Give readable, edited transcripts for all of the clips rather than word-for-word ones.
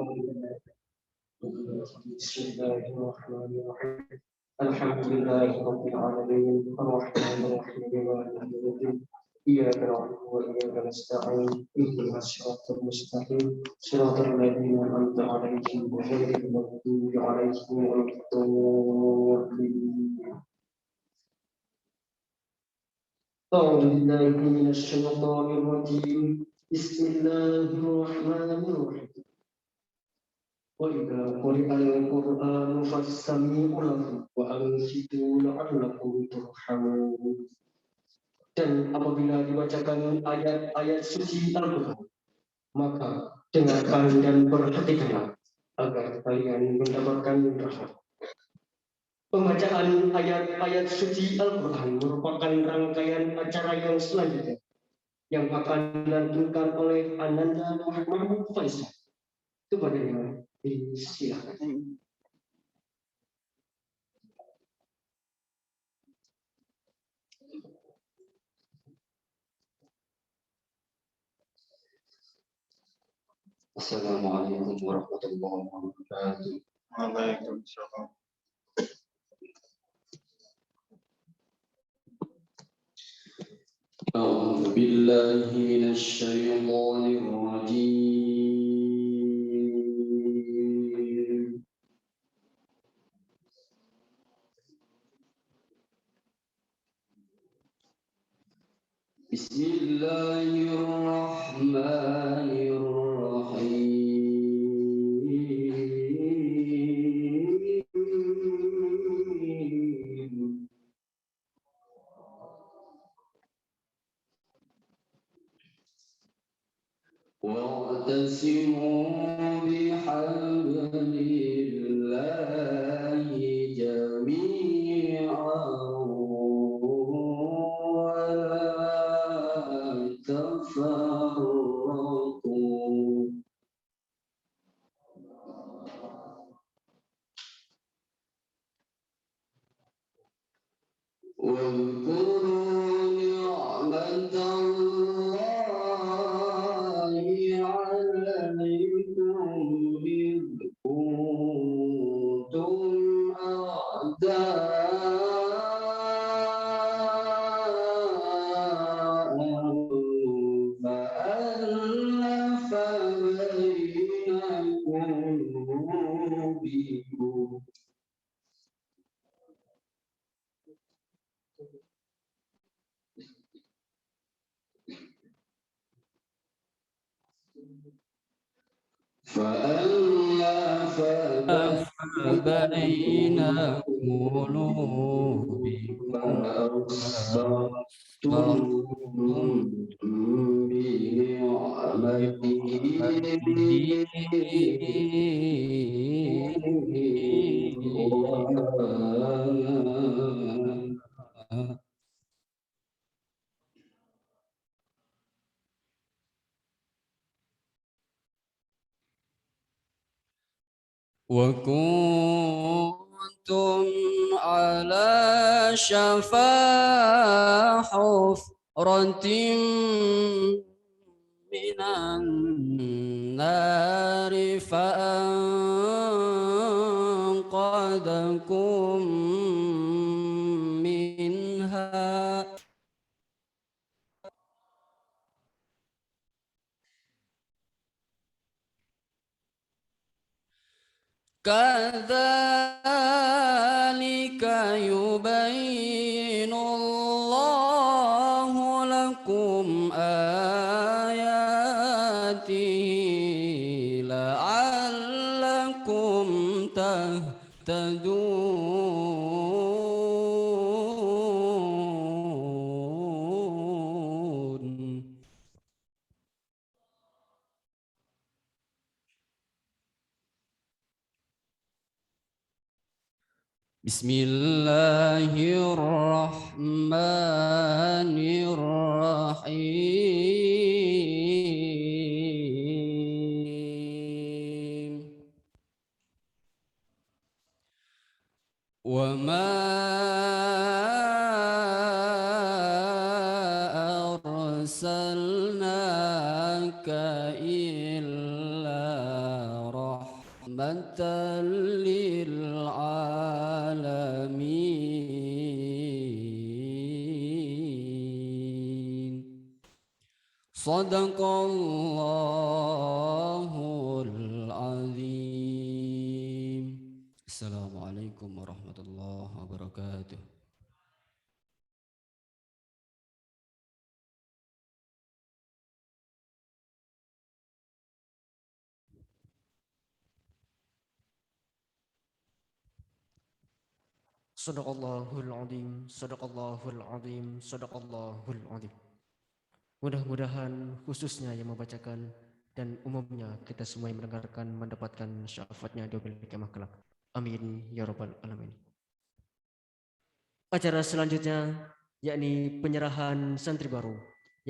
بسم الله الرحمن الرحيم الحمد لله رب العالمين الرحمن الرحيم مالك يوم الدين إياك نعبد وإياك نستعين اهدنا الصراط المستقيم صراط الذين أنعمت عليهم غير المغضوب عليهم ولا الضالين أعوذ بالله من الشيطان الرجيم بسم الله الرحمن الرحيم وإذا قرئ القرآن فاستمعوا له وأنصتوا لعلكم ترحمون. Dan apabila dibacakan ayat-ayat suci Al-Quran, maka dengarkan dan perhatikanlah agar kalian mendapatkan rahmat. Pembacaan ayat-ayat suci Al-Quran merupakan rangkaian acara yang selanjutnya yang akan dilantunkan oleh Ananda Muhammad Faisal. Kepadanya silakan. Assalamualaikum warahmatullahi wabarakatuh. Waalaikumsalam. أعوذ بالله من الشيطان الرجيم. بسم الله الرحمن الرحيم. واعتصموا بحبل الله جميعا ولا تفرقوا. واذكروا نعمة الله عليكم إذ كنتم أعداء فألف بين قلوبكم فألف بين قلوبكم فأصبحتم بنعمته وكنتم على شفا حفرة من النار فأنقذكم منها كذلك يبين الله لكم آياته لعلكم تهتدون. بسم الله الرحمن الرحيم. وما أرسلناك إلا رحمة رحمة للعالمين. صدق الله العظيم. السلام عليكم ورحمة الله وبركاته. Sadaqallahul azim, sadaqallahul azim, sadaqallahul azim. Mudah-mudahan khususnya yang membacakan dan umumnya kita semua yang mendengarkan mendapatkan syafaatnya di yaumil qiyamah kelak. Amin ya rabbal alamin. Acara selanjutnya yakni penyerahan santri baru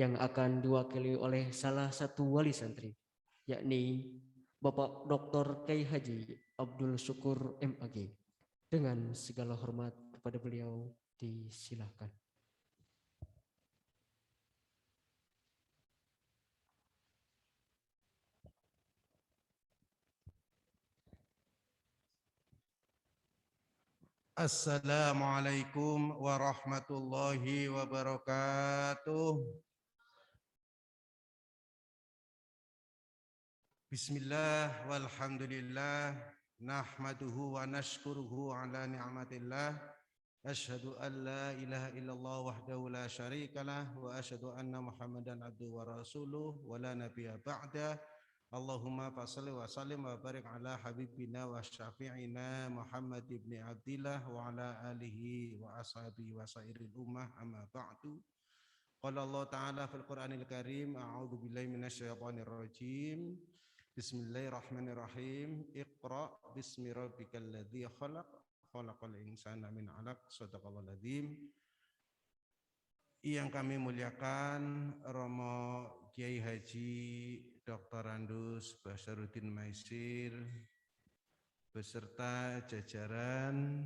yang akan diwakili oleh salah satu wali santri, yakni Bapak Dr. Kiai Haji Abdul Syukur MAG. Dengan segala hormat kepada beliau, disilahkan. Assalamualaikum warahmatullahi wabarakatuh. Bismillah walhamdulillah nahmaduhu wa nashkuruhu ala ni'matillah. Asyhadu an la ilaha illallah wahdahu la syarikalah wa asyhadu anna Muhammadan abduhu wa rasuluh wa la nabiyya ba'da. Allahumma fassalli wa sallim wa barik ala habibina wa syafi'ina Muhammad ibn Abdillah wa ala alihi wa ashabihi wa sairil ummah amma ba'du. Qala Allah ta'ala fil Qur'anil Karim, a'udzu billahi minasyaitonir rajim. Bismillahirrahmanirrahim. Iqra bismi rabbikal ladzi khalaq, khalaqal insana min 'alaq, shadaqallahul adzim. Yang kami muliakan Romo Kiai Haji Dr. Andus Basaruddin Maisir beserta jajaran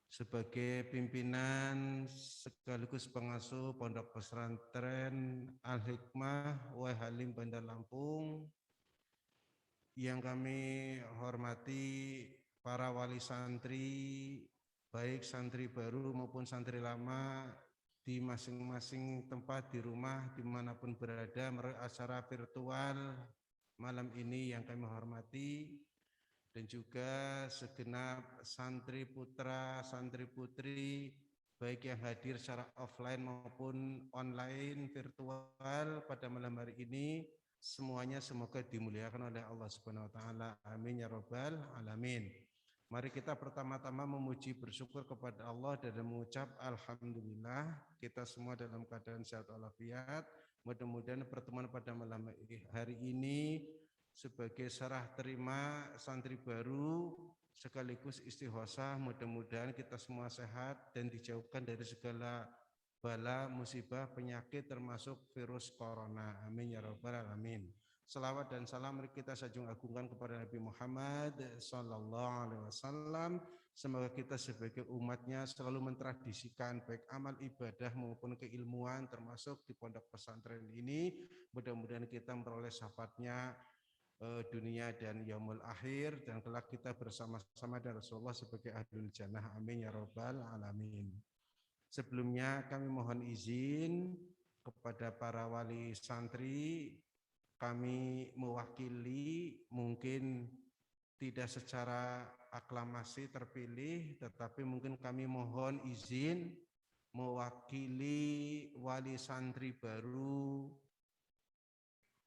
sebagai pimpinan sekaligus pengasuh Pondok Pesantren Al-Hikmah Wai Halim Bandar Lampung. Yang kami hormati para wali santri, baik santri baru maupun santri lama di masing-masing tempat di rumah dimanapun berada melalui acara virtual malam ini yang kami hormati, dan juga segenap santri putra santri putri baik yang hadir secara offline maupun online virtual pada malam hari ini, semuanya semoga dimuliakan oleh Allah Subhanahu wa taala. Amin ya rabbal alamin. Mari kita pertama-tama memuji bersyukur kepada Allah dan mengucap alhamdulillah, kita semua dalam keadaan sehat walafiat. Mudah-mudahan pertemuan pada malam hari ini sebagai serah terima santri baru sekaligus istighosah, mudah-mudahan kita semua sehat dan dijauhkan dari segala bala, musibah, penyakit termasuk virus corona. Amin ya rabbal alamin. Selawat dan salam mari kita sanjung agungkan kepada Nabi Muhammad sallallahu alaihi wasallam. Semoga kita sebagai umatnya selalu mentradisikan baik amal ibadah maupun keilmuan termasuk di pondok pesantren ini. Mudah-mudahan kita memperoleh syafaatnya dunia dan yaumul akhir, dan kelak kita bersama-sama dengan Rasulullah sebagai ahlul jannah. Amin ya rabbal alamin. Sebelumnya kami mohon izin kepada para wali santri, kami mewakili, mungkin tidak secara aklamasi terpilih, tetapi mungkin kami mohon izin mewakili wali santri baru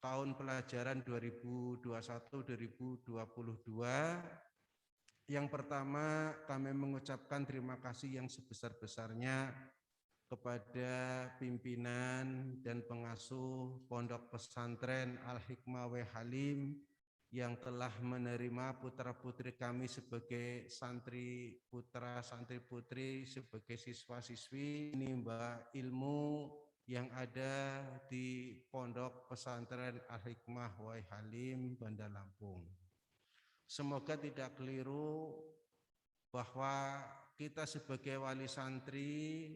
tahun pelajaran 2021-2022. Yang pertama, kami mengucapkan terima kasih yang sebesar-besarnya kepada pimpinan dan pengasuh Pondok Pesantren Al-Hikmah Wai Halim yang telah menerima putra-putri kami sebagai santri putra, santri putri, sebagai siswa-siswi menimba ilmu yang ada di Pondok Pesantren Al-Hikmah Wai Halim Bandar Lampung. Semoga tidak keliru bahwa kita sebagai wali santri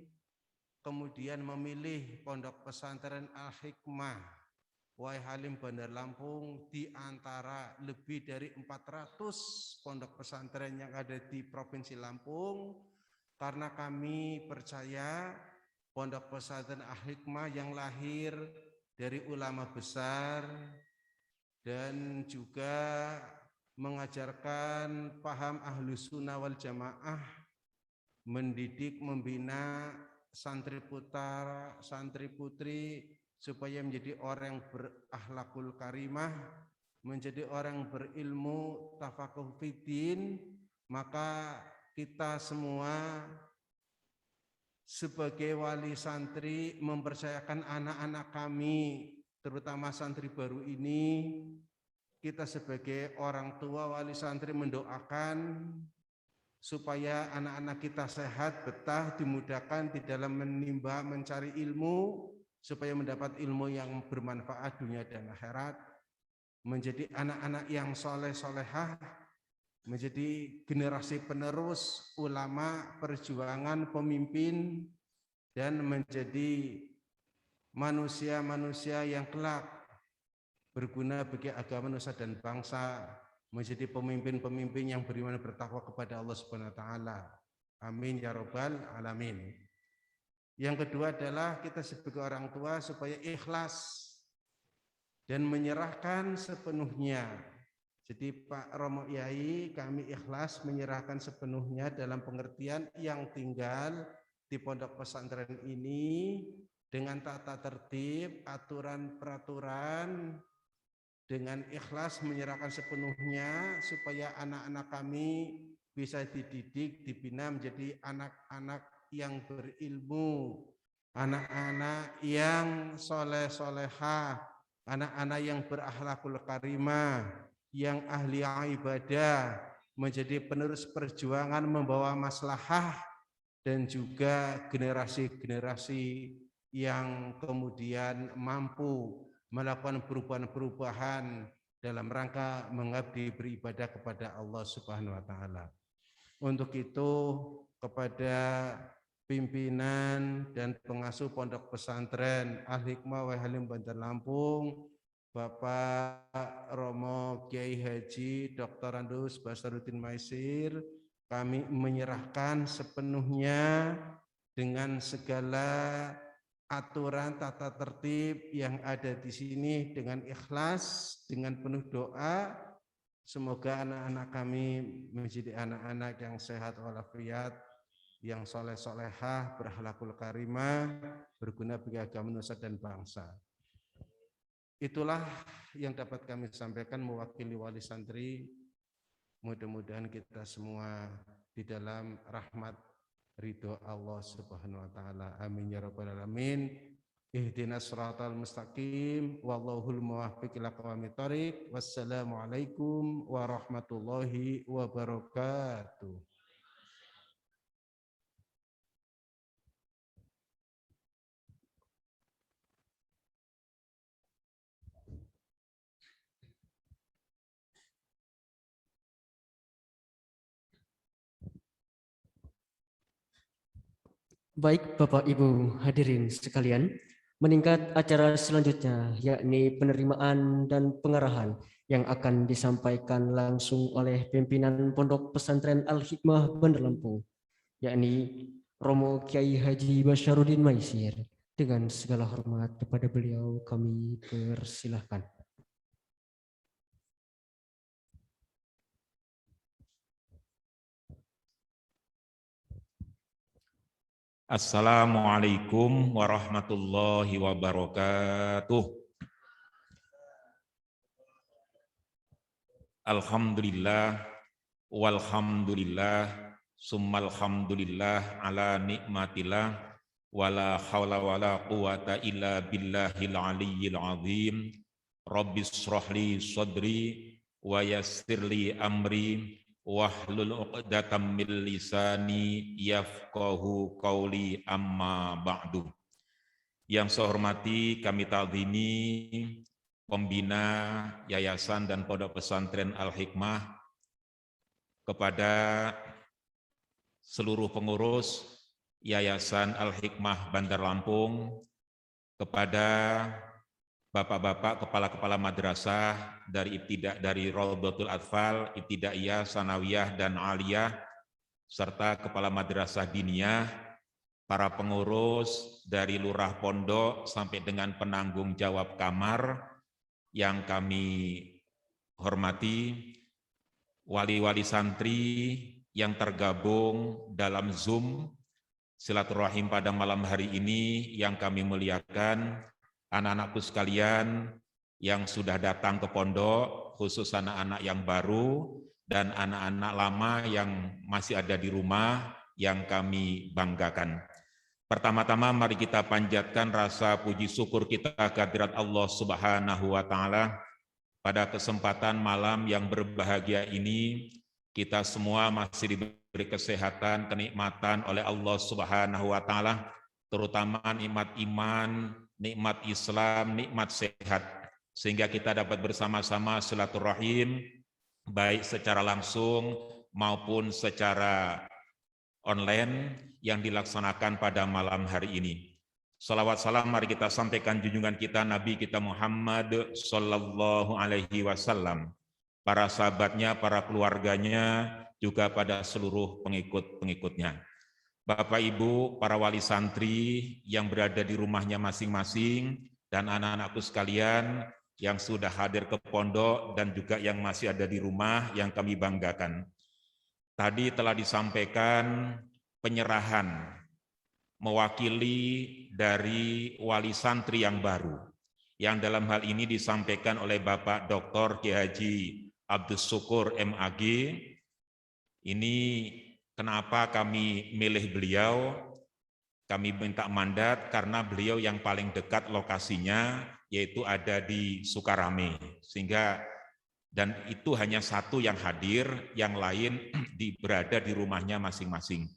kemudian memilih Pondok Pesantren Al-Hikmah Wai Halim Bandar Lampung di antara lebih dari 400 pondok pesantren yang ada di Provinsi Lampung, karena kami percaya pondok pesantren Al-Hikmah yang lahir dari ulama besar dan juga mengajarkan paham Ahlus Sunnah wal Jamaah, mendidik, membina santri putra, santri putri supaya menjadi orang yang berakhlakul karimah, menjadi orang yang berilmu, tafaqquh fiddin. Maka kita semua sebagai wali santri mempercayakan anak-anak kami, terutama santri baru ini, kita sebagai orang tua wali santri mendoakan supaya anak-anak kita sehat, betah, dimudahkan di dalam menimba, mencari ilmu, supaya mendapat ilmu yang bermanfaat dunia dan akhirat, menjadi anak-anak yang soleh-solehah, menjadi generasi penerus ulama, perjuangan, pemimpin, dan menjadi manusia-manusia yang kelak berguna bagi agama, nusa dan bangsa, menjadi pemimpin-pemimpin yang beriman bertakwa kepada Allah Subhanahu wa taala. Amin ya rabbal alamin. Yang kedua adalah kita sebagai orang tua supaya ikhlas dan menyerahkan sepenuhnya. Jadi Pak Romo Yai, kami ikhlas menyerahkan sepenuhnya dalam pengertian yang tinggal di pondok pesantren ini dengan tata tertib, aturan peraturan, dengan ikhlas menyerahkan sepenuhnya supaya anak-anak kami bisa dididik, dibina menjadi anak-anak yang berilmu, anak-anak yang soleh-solehah, anak-anak yang berakhlakul karimah, yang ahli ibadah, menjadi penerus perjuangan membawa maslahah, dan juga generasi-generasi yang kemudian mampu melakukan perubahan-perubahan dalam rangka mengabdi beribadah kepada Allah Subhanahu wa taala. Untuk itu kepada pimpinan dan pengasuh pondok pesantren Al-Hikmah Wai Halim Bandar Lampung, Bapak Romo Kiai Haji Dr. Andus Basaruddin Maisir, kami menyerahkan sepenuhnya dengan segala aturan tata tertib yang ada di sini dengan ikhlas, dengan penuh doa. Semoga anak-anak kami menjadi anak-anak yang sehat walafiat, yang soleh-solehah, berakhlakul karimah, berguna bagi agama, nusa dan bangsa. Itulah yang dapat kami sampaikan mewakili wali santri. Mudah-mudahan kita semua di dalam rahmat ridho Allah Subhanahu wa taala. Amin ya rabbal alamin. Ihdinas siratal mustaqim wallahul muwaffiq ila aqwamit thoriq. Wassalamualaikum warahmatullahi wabarakatuh. Baik Bapak Ibu hadirin sekalian, meningkat acara selanjutnya yakni penerimaan dan pengarahan yang akan disampaikan langsung oleh pimpinan Pondok Pesantren Al-Hikmah Bandar Lampung, yakni Romo Kiai Haji Basaruddin Maisir. Dengan segala hormat kepada beliau kami persilahkan. Assalamualaikum warahmatullahi wabarakatuh. Alhamdulillah walhamdulillah summal hamdulillah ala nikmatillah wala haula wala quwata illa billahil aliyyil azim. Rabbis shrahli sadri wa yassirli amri wahlul 'uqdatam min lisani yafqahu qauli amma ba'du. Yang saya hormati, kami ta'zimi pembina yayasan dan pondok pesantren Al-Hikmah, kepada seluruh pengurus Yayasan Al-Hikmah Bandar Lampung, kepada bapak-bapak kepala-kepala madrasah dari Raudhatul Atfal, Ibtidaiyah, Sanawiyah, dan Aliyah, serta kepala madrasah diniyah, para pengurus dari lurah pondok sampai dengan penanggung jawab kamar yang kami hormati, wali-wali santri yang tergabung dalam Zoom silaturahim pada malam hari ini yang kami muliakan, anak-anakku sekalian yang sudah datang ke pondok, khusus anak-anak yang baru dan anak-anak lama yang masih ada di rumah yang kami banggakan. Pertama-tama mari kita panjatkan rasa puji syukur kita kehadirat Allah Subhanahu wa taala. Pada kesempatan malam yang berbahagia ini, kita semua masih diberi kesehatan, kenikmatan oleh Allah Subhanahu wa taala, terutama nikmat iman, nikmat Islam, nikmat sehat, sehingga kita dapat bersama-sama silaturahim baik secara langsung maupun secara online yang dilaksanakan pada malam hari ini. Salawat salam mari kita sampaikan junjungan kita Nabi kita Muhammad sallallahu alaihi wasallam, para sahabatnya, para keluarganya, juga pada seluruh pengikut-pengikutnya. Bapak Ibu, para wali santri yang berada di rumahnya masing-masing, dan anak-anakku sekalian yang sudah hadir ke pondok dan juga yang masih ada di rumah yang kami banggakan. Tadi telah disampaikan penyerahan mewakili dari wali santri yang baru, yang dalam hal ini disampaikan oleh Bapak Dr. Kiai Haji Abdus Syukur MAG. Ini kenapa kami milih beliau? Kami minta mandat karena beliau yang paling dekat lokasinya, yaitu ada di Sukarame, sehingga dan itu hanya satu yang hadir, yang lain berada di rumahnya masing-masing.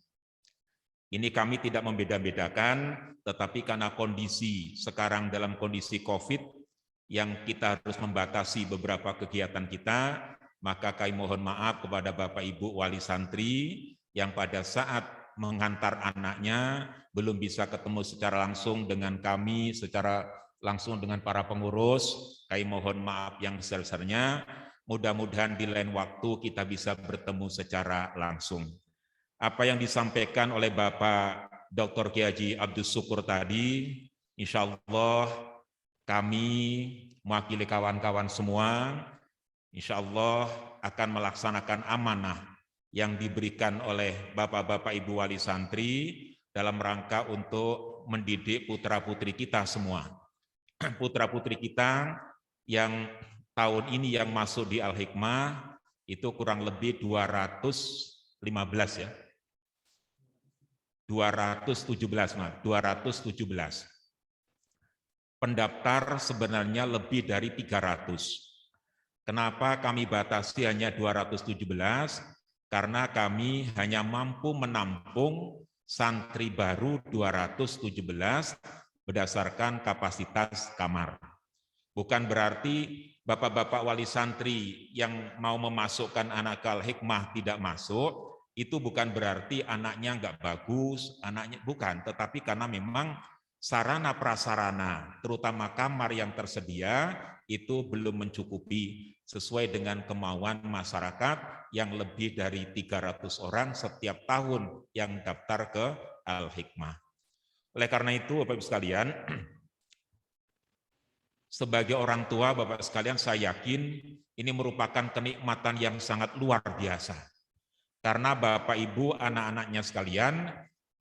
Ini kami tidak membeda-bedakan, tetapi karena kondisi sekarang dalam kondisi COVID yang kita harus membatasi beberapa kegiatan kita, maka kami mohon maaf kepada Bapak Ibu wali santri yang pada saat mengantar anaknya belum bisa ketemu secara langsung dengan kami, secara langsung dengan para pengurus. Kami mohon maaf yang besar-besarnya. Mudah-mudahan di lain waktu kita bisa bertemu secara langsung. Apa yang disampaikan oleh Bapak Dr. Kiai Haji Abdus Syukur tadi, insya Allah kami mewakili kawan-kawan semua, insya Allah akan melaksanakan amanah yang diberikan oleh Bapak-Bapak Ibu wali santri dalam rangka untuk mendidik putra-putri kita semua. Putra-putri kita yang tahun ini yang masuk di Al-Hikmah itu kurang lebih 217 ya. 217. Pendaftar sebenarnya lebih dari 300. Kenapa kami batasi hanya 217? Karena kami hanya mampu menampung santri baru 217 berdasarkan kapasitas kamar. Bukan berarti bapak-bapak wali santri yang mau memasukkan anak ke Al-Hikmah tidak masuk, itu bukan berarti anaknya nggak bagus, anaknya bukan, tetapi karena memang sarana prasarana, terutama kamar yang tersedia, itu belum mencukupi sesuai dengan kemauan masyarakat yang lebih dari 300 orang setiap tahun yang daftar ke Al-Hikmah. Oleh karena itu, Bapak Ibu sekalian, sebagai orang tua, Bapak sekalian, saya yakin ini merupakan kenikmatan yang sangat luar biasa. Karena Bapak Ibu, anak-anaknya sekalian,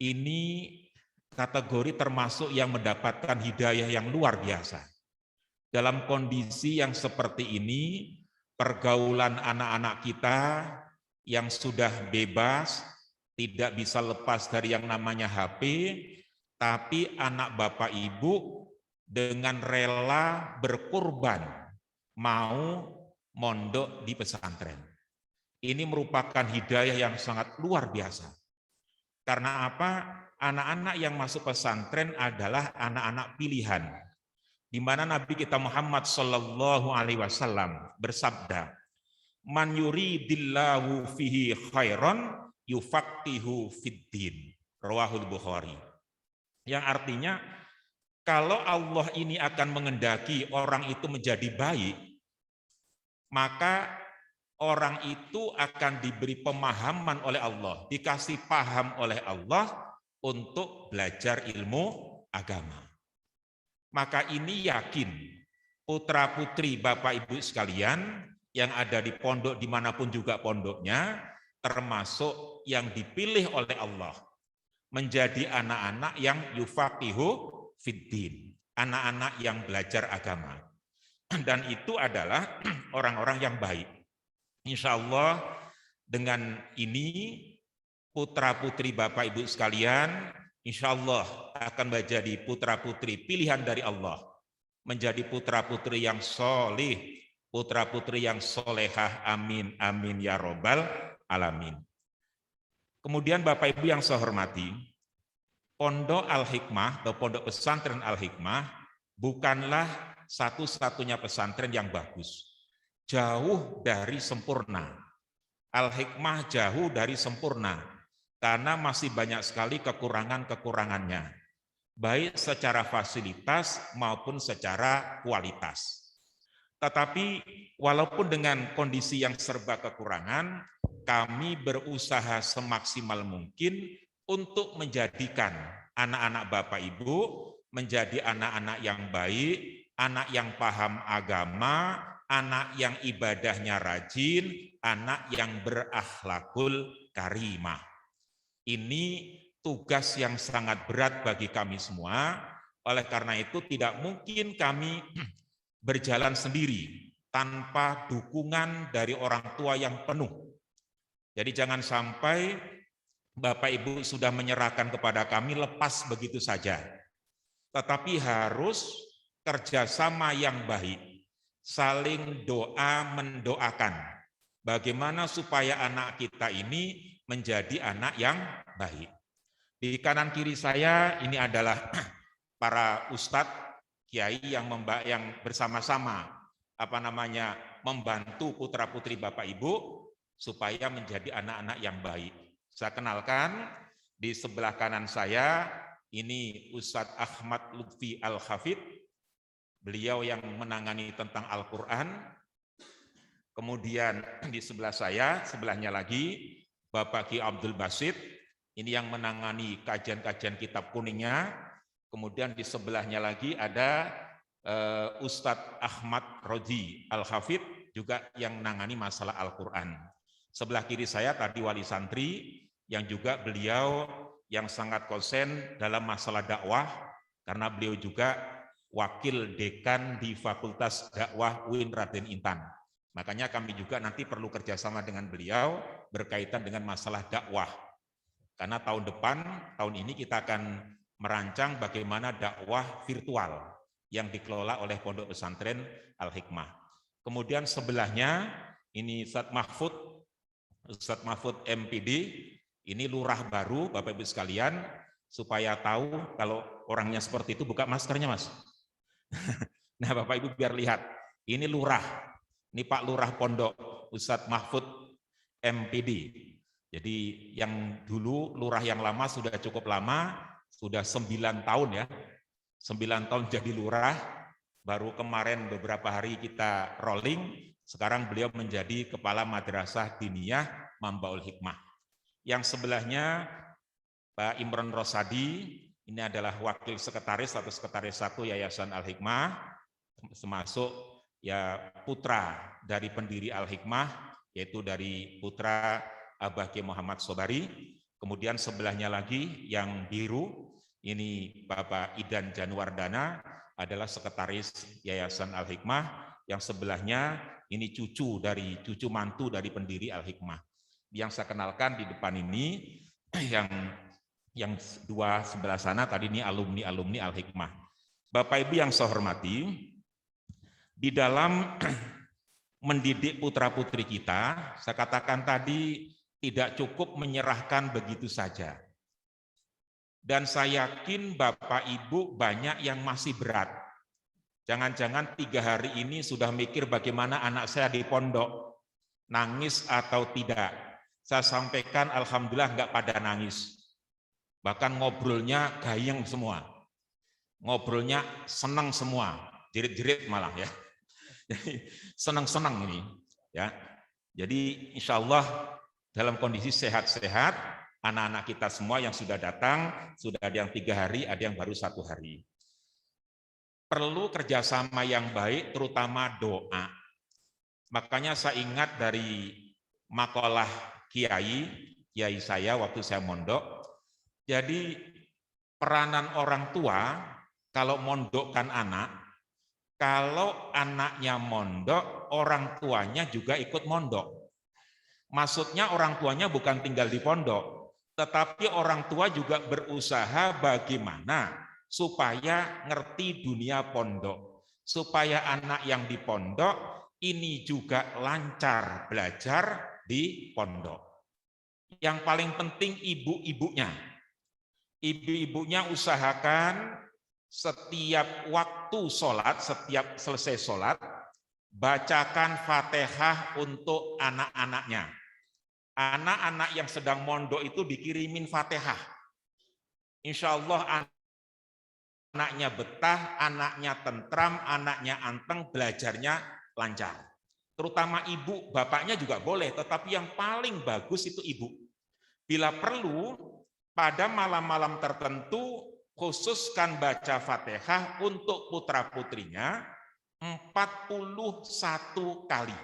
ini kategori termasuk yang mendapatkan hidayah yang luar biasa. Dalam kondisi yang seperti ini, pergaulan anak-anak kita yang sudah bebas, tidak bisa lepas dari yang namanya HP, tapi anak Bapak Ibu dengan rela berkorban mau mondok di pesantren. Ini merupakan hidayah yang sangat luar biasa. Karena apa? Anak-anak yang masuk pesantren adalah anak-anak pilihan. Di mana Nabi kita Muhammad sallallahu alaihi wasallam bersabda, "Man yuridillahu fihi khairan yufaqihu fiddin." Rawahul Bukhari. Yang artinya Kalau Allah ini akan mengendaki orang itu menjadi baik, maka orang itu akan diberi pemahaman oleh Allah, dikasih paham oleh Allah untuk belajar ilmu agama. Maka ini yakin putra-putri Bapak Ibu sekalian yang ada di pondok dimanapun juga pondoknya, termasuk yang dipilih oleh Allah, menjadi anak-anak yang yufaqihu fiddin, anak-anak yang belajar agama. Dan itu adalah orang-orang yang baik. Insya Allah dengan ini putra-putri Bapak Ibu sekalian, insya Allah akan menjadi putra-putri pilihan dari Allah, menjadi putra-putri yang solih, putra-putri yang solehah, amin, amin ya robbal alamin. Kemudian Bapak Ibu yang saya hormati, Pondok Al-Hikmah atau Pondok Pesantren Al-Hikmah bukanlah satu-satunya pesantren yang bagus. Jauh dari sempurna. Al-Hikmah jauh dari sempurna, karena masih banyak sekali kekurangan-kekurangannya, baik secara fasilitas maupun secara kualitas. Tetapi walaupun dengan kondisi yang serba kekurangan, kami berusaha semaksimal mungkin untuk menjadikan anak-anak Bapak Ibu menjadi anak-anak yang baik, anak yang paham agama, anak yang ibadahnya rajin, anak yang berakhlakul karimah. Ini tugas yang sangat berat bagi kami semua. Oleh karena itu tidak mungkin kami berjalan sendiri tanpa dukungan dari orang tua yang penuh. Jadi jangan sampai Bapak Ibu sudah menyerahkan kepada kami lepas begitu saja. Tetapi harus kerjasama yang baik, saling doa mendoakan. Bagaimana supaya anak kita ini menjadi anak yang baik. Di kanan kiri saya ini adalah para ustadz, kiai yang bersama-sama membantu putra-putri Bapak Ibu supaya menjadi anak-anak yang baik. Saya kenalkan, di sebelah kanan saya ini Ustadz Ahmad Lutfi Al-Hafidh, beliau yang menangani tentang Al-Quran. Kemudian di sebelah saya, sebelahnya lagi Bapak Ki Abdul Basit, ini yang menangani kajian-kajian kitab kuningnya. Kemudian di sebelahnya lagi ada Ustadz Ahmad Roji Al-Hafidh, juga yang menangani masalah Al-Quran. Sebelah kiri saya tadi wali santri, yang juga beliau yang sangat konsen dalam masalah dakwah, karena beliau juga wakil dekan di Fakultas Dakwah UIN Raden Intan. Makanya kami juga nanti perlu kerjasama dengan beliau berkaitan dengan masalah dakwah. Karena tahun ini kita akan merancang bagaimana dakwah virtual yang dikelola oleh Pondok Pesantren Al-Hikmah. Kemudian sebelahnya ini Ustadz Mahfud MPD, ini lurah baru Bapak Ibu sekalian, supaya tahu kalau orangnya seperti itu buka maskernya Mas. Nah Bapak Ibu biar lihat, ini lurah, ini Pak Lurah Pondok Ustadz Mahfud MPD. Jadi yang dulu lurah yang lama sudah cukup lama, sudah 9 tahun ya, 9 tahun jadi lurah, baru kemarin beberapa hari kita rolling, sekarang beliau menjadi Kepala Madrasah Diniyah Mambaul Hikmah. Yang sebelahnya Pak Imron Rosadi, ini adalah wakil sekretaris atau sekretaris 1 Yayasan Al-Hikmah, termasuk ya putra dari pendiri Al-Hikmah, yaitu dari putra Abah Ki Muhammad Sobari. Kemudian sebelahnya lagi yang biru, ini Bapak Idan Januardana, adalah sekretaris Yayasan Al-Hikmah. Yang sebelahnya ini cucu mantu dari pendiri Al-Hikmah. Yang saya kenalkan di depan ini, yang dua sebelah sana tadi ini alumni Al-Hikmah. Bapak Ibu yang saya hormati, di dalam mendidik putra-putri kita, saya katakan tadi tidak cukup menyerahkan begitu saja. Dan saya yakin Bapak Ibu banyak yang masih berat. Jangan-jangan 3 hari ini sudah mikir bagaimana anak saya di pondok, nangis atau tidak. Saya sampaikan alhamdulillah enggak pada nangis. Bahkan ngobrolnya gayeng semua. ngobrolnya senang semua, jerit-jerit malah ya. Jadi senang-senang ini ya. Jadi insya Allah dalam kondisi sehat-sehat, anak-anak kita semua yang sudah datang, sudah ada yang 3 hari, ada yang baru 1 hari. Perlu kerjasama yang baik, terutama doa. Makanya saya ingat dari makalah kiai saya waktu saya mondok. Jadi peranan orang tua kalau mondokkan anak, kalau anaknya mondok, orang tuanya juga ikut mondok. Maksudnya orang tuanya bukan tinggal di pondok, tetapi orang tua juga berusaha bagaimana supaya ngerti dunia pondok, supaya anak yang di pondok ini juga lancar belajar di pondok. Yang paling penting ibu-ibunya. Ibu-ibunya usahakan setiap waktu sholat, setiap selesai sholat, bacakan Fatihah untuk anak-anaknya. Anak-anak yang sedang mondok itu dikirimin Fatihah. Insya Allah anaknya betah, anaknya tentram, anaknya anteng, belajarnya lancar. Terutama ibu, bapaknya juga boleh, tetapi yang paling bagus itu ibu. Bila perlu, pada malam-malam tertentu, khususkan baca Fatihah untuk putra-putrinya 41 kali.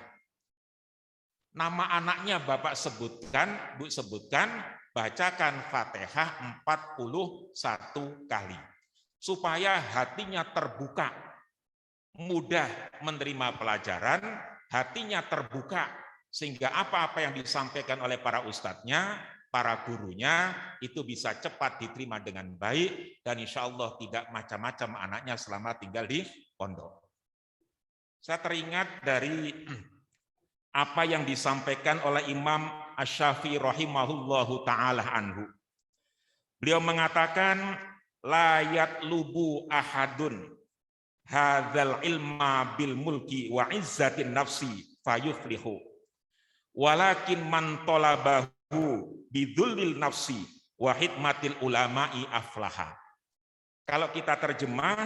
Nama anaknya Bapak sebutkan, Bu sebutkan, bacakan Fatihah 41 kali. Supaya hatinya terbuka, mudah menerima pelajaran, hatinya terbuka, sehingga apa-apa yang disampaikan oleh para ustadznya, para gurunya, itu bisa cepat diterima dengan baik, dan insya Allah tidak macam-macam anaknya selama tinggal di pondok. Saya teringat dari apa yang disampaikan oleh Imam Asy-Syafi'i rahimahullahu ta'ala anhu. Beliau mengatakan, la yatlubu ahadun hadzal ilma bil mulki wa izzatin nafsi fayuflihu. Walakin man talabahu bidzulil nafsi wa hidmatil ulama'i aflaha. Kalau kita terjemah,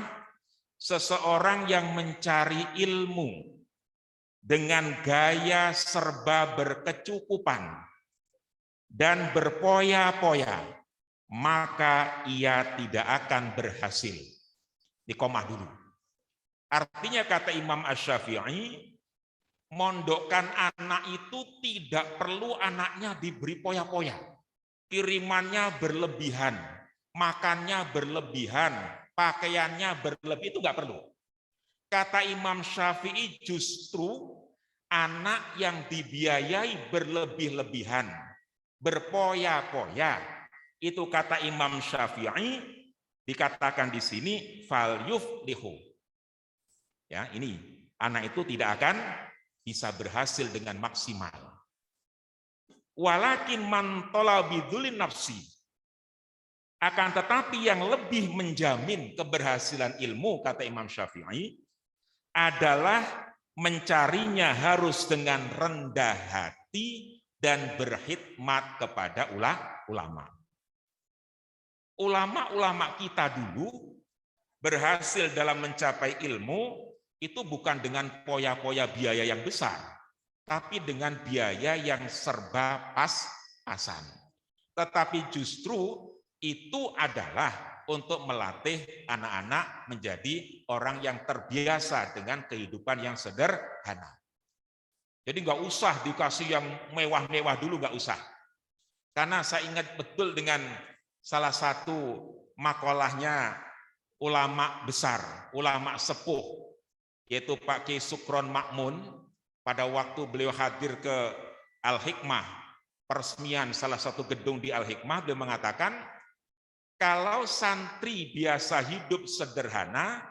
seseorang yang mencari ilmu dengan gaya serba berkecukupan dan berpoya-poya, maka ia tidak akan berhasil. Di komah dulu. Artinya kata Imam Asy-Syafi'i, mondokkan anak itu tidak perlu anaknya diberi poya-poya. Kirimannya berlebihan, makannya berlebihan, pakaiannya berlebih, itu nggak perlu. Kata Imam Syafi'i, justru anak yang dibiayai berlebih-lebihan, berpoya-poya, itu kata Imam Syafi'i, dikatakan di sini fal yuflihu. Ya, ini anak itu tidak akan bisa berhasil dengan maksimal. Walakin man talabi dzulin nafsi. Akan tetapi yang lebih menjamin keberhasilan ilmu, kata Imam Syafi'i, adalah mencarinya harus dengan rendah hati dan berkhidmat kepada ulama. Ulama-ulama kita dulu berhasil dalam mencapai ilmu itu bukan dengan poya-poya biaya yang besar, tapi dengan biaya yang serba pas-pasan. Tetapi justru itu adalah untuk melatih anak-anak menjadi orang yang terbiasa dengan kehidupan yang sederhana. Jadi nggak usah dikasih yang mewah-mewah dulu, nggak usah. Karena saya ingat betul dengan salah satu makalahnya ulama besar, ulama sepuh, yaitu Pak Kiai Sukron Makmun, pada waktu beliau hadir ke Al-Hikmah, peresmian salah satu gedung di Al-Hikmah, beliau mengatakan, kalau santri biasa hidup sederhana,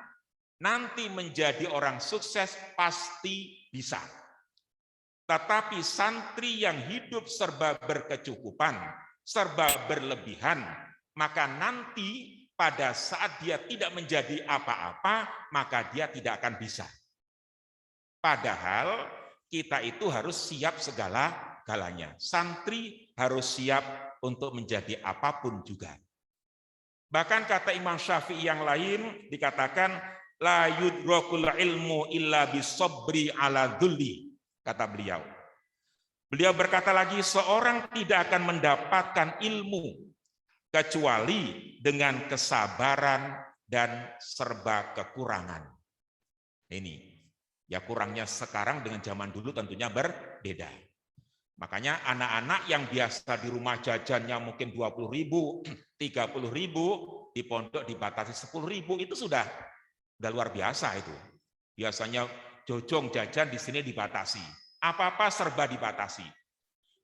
nanti menjadi orang sukses pasti bisa. Tetapi santri yang hidup serba berkecukupan, serba berlebihan, maka nanti pada saat dia tidak menjadi apa-apa, maka dia tidak akan bisa. Padahal kita itu harus siap segala-galanya. Santri harus siap untuk menjadi apapun juga. Bahkan kata Imam Syafi'i yang lain dikatakan la yudrakul ilmu illa bisobri ala dhulli, kata beliau. Beliau berkata lagi, seorang tidak akan mendapatkan ilmu kecuali dengan kesabaran dan serba kekurangan. Ini ya, kurangnya sekarang dengan zaman dulu tentunya berbeda. Makanya anak-anak yang biasa di rumah jajannya mungkin 20.000, 30.000, di pondok dibatasi 10.000, itu sudah luar biasa itu. Biasanya jojong jajan di sini dibatasi. Apa-apa serba dibatasi.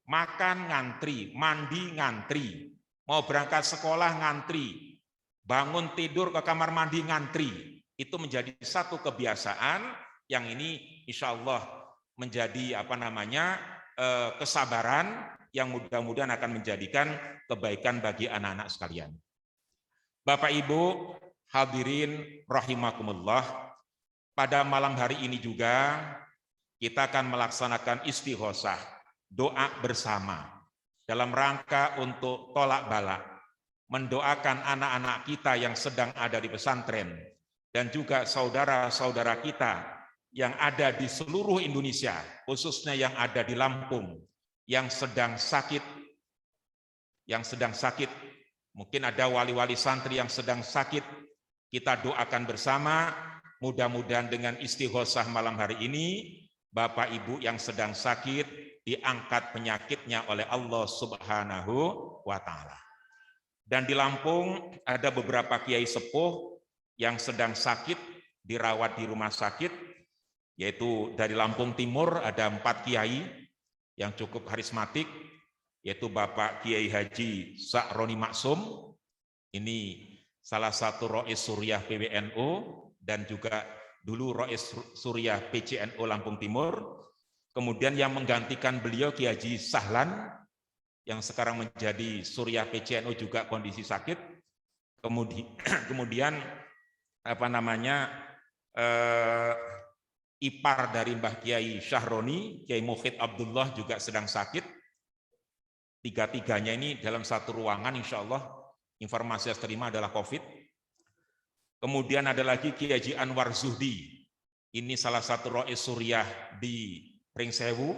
Makan ngantri, mandi ngantri, mau berangkat sekolah ngantri, bangun tidur ke kamar mandi ngantri. Itu menjadi satu kebiasaan yang ini insya Allah menjadi kesabaran yang mudah-mudahan akan menjadikan kebaikan bagi anak-anak sekalian. Bapak Ibu hadirin rahimakumullah, pada malam hari ini juga kita akan melaksanakan istighosah, doa bersama dalam rangka untuk tolak bala, mendoakan anak-anak kita yang sedang ada di pesantren dan juga saudara-saudara kita yang ada di seluruh Indonesia, khususnya yang ada di Lampung, yang sedang sakit, mungkin ada wali-wali santri yang sedang sakit, kita doakan bersama, mudah-mudahan dengan istighosah malam hari ini, Bapak Ibu yang sedang sakit, diangkat penyakitnya oleh Allah Subhanahu wa Ta'ala. Dan di Lampung ada beberapa kiai sepuh yang sedang sakit, dirawat di rumah sakit, yaitu dari Lampung Timur ada 4 kiai yang cukup karismatik, yaitu Bapak Kiai Haji Sa'roni Maksum, ini salah satu Rois Suriah PWNU dan juga dulu Rois Suriah PCNU Lampung Timur. Kemudian yang menggantikan beliau Kiai Haji Sahlan yang sekarang menjadi Suriah PCNU juga kondisi sakit. Kemudian ipar dari Mbah Kiai Syahroni, Kiai Mukhid Abdullah juga sedang sakit. Tiga-tiganya ini dalam satu ruangan, insya Allah informasi yang terima adalah COVID. Kemudian ada lagi Kiai Haji Anwar Zuhdi, ini salah satu Rois Suriah di Pringsewu.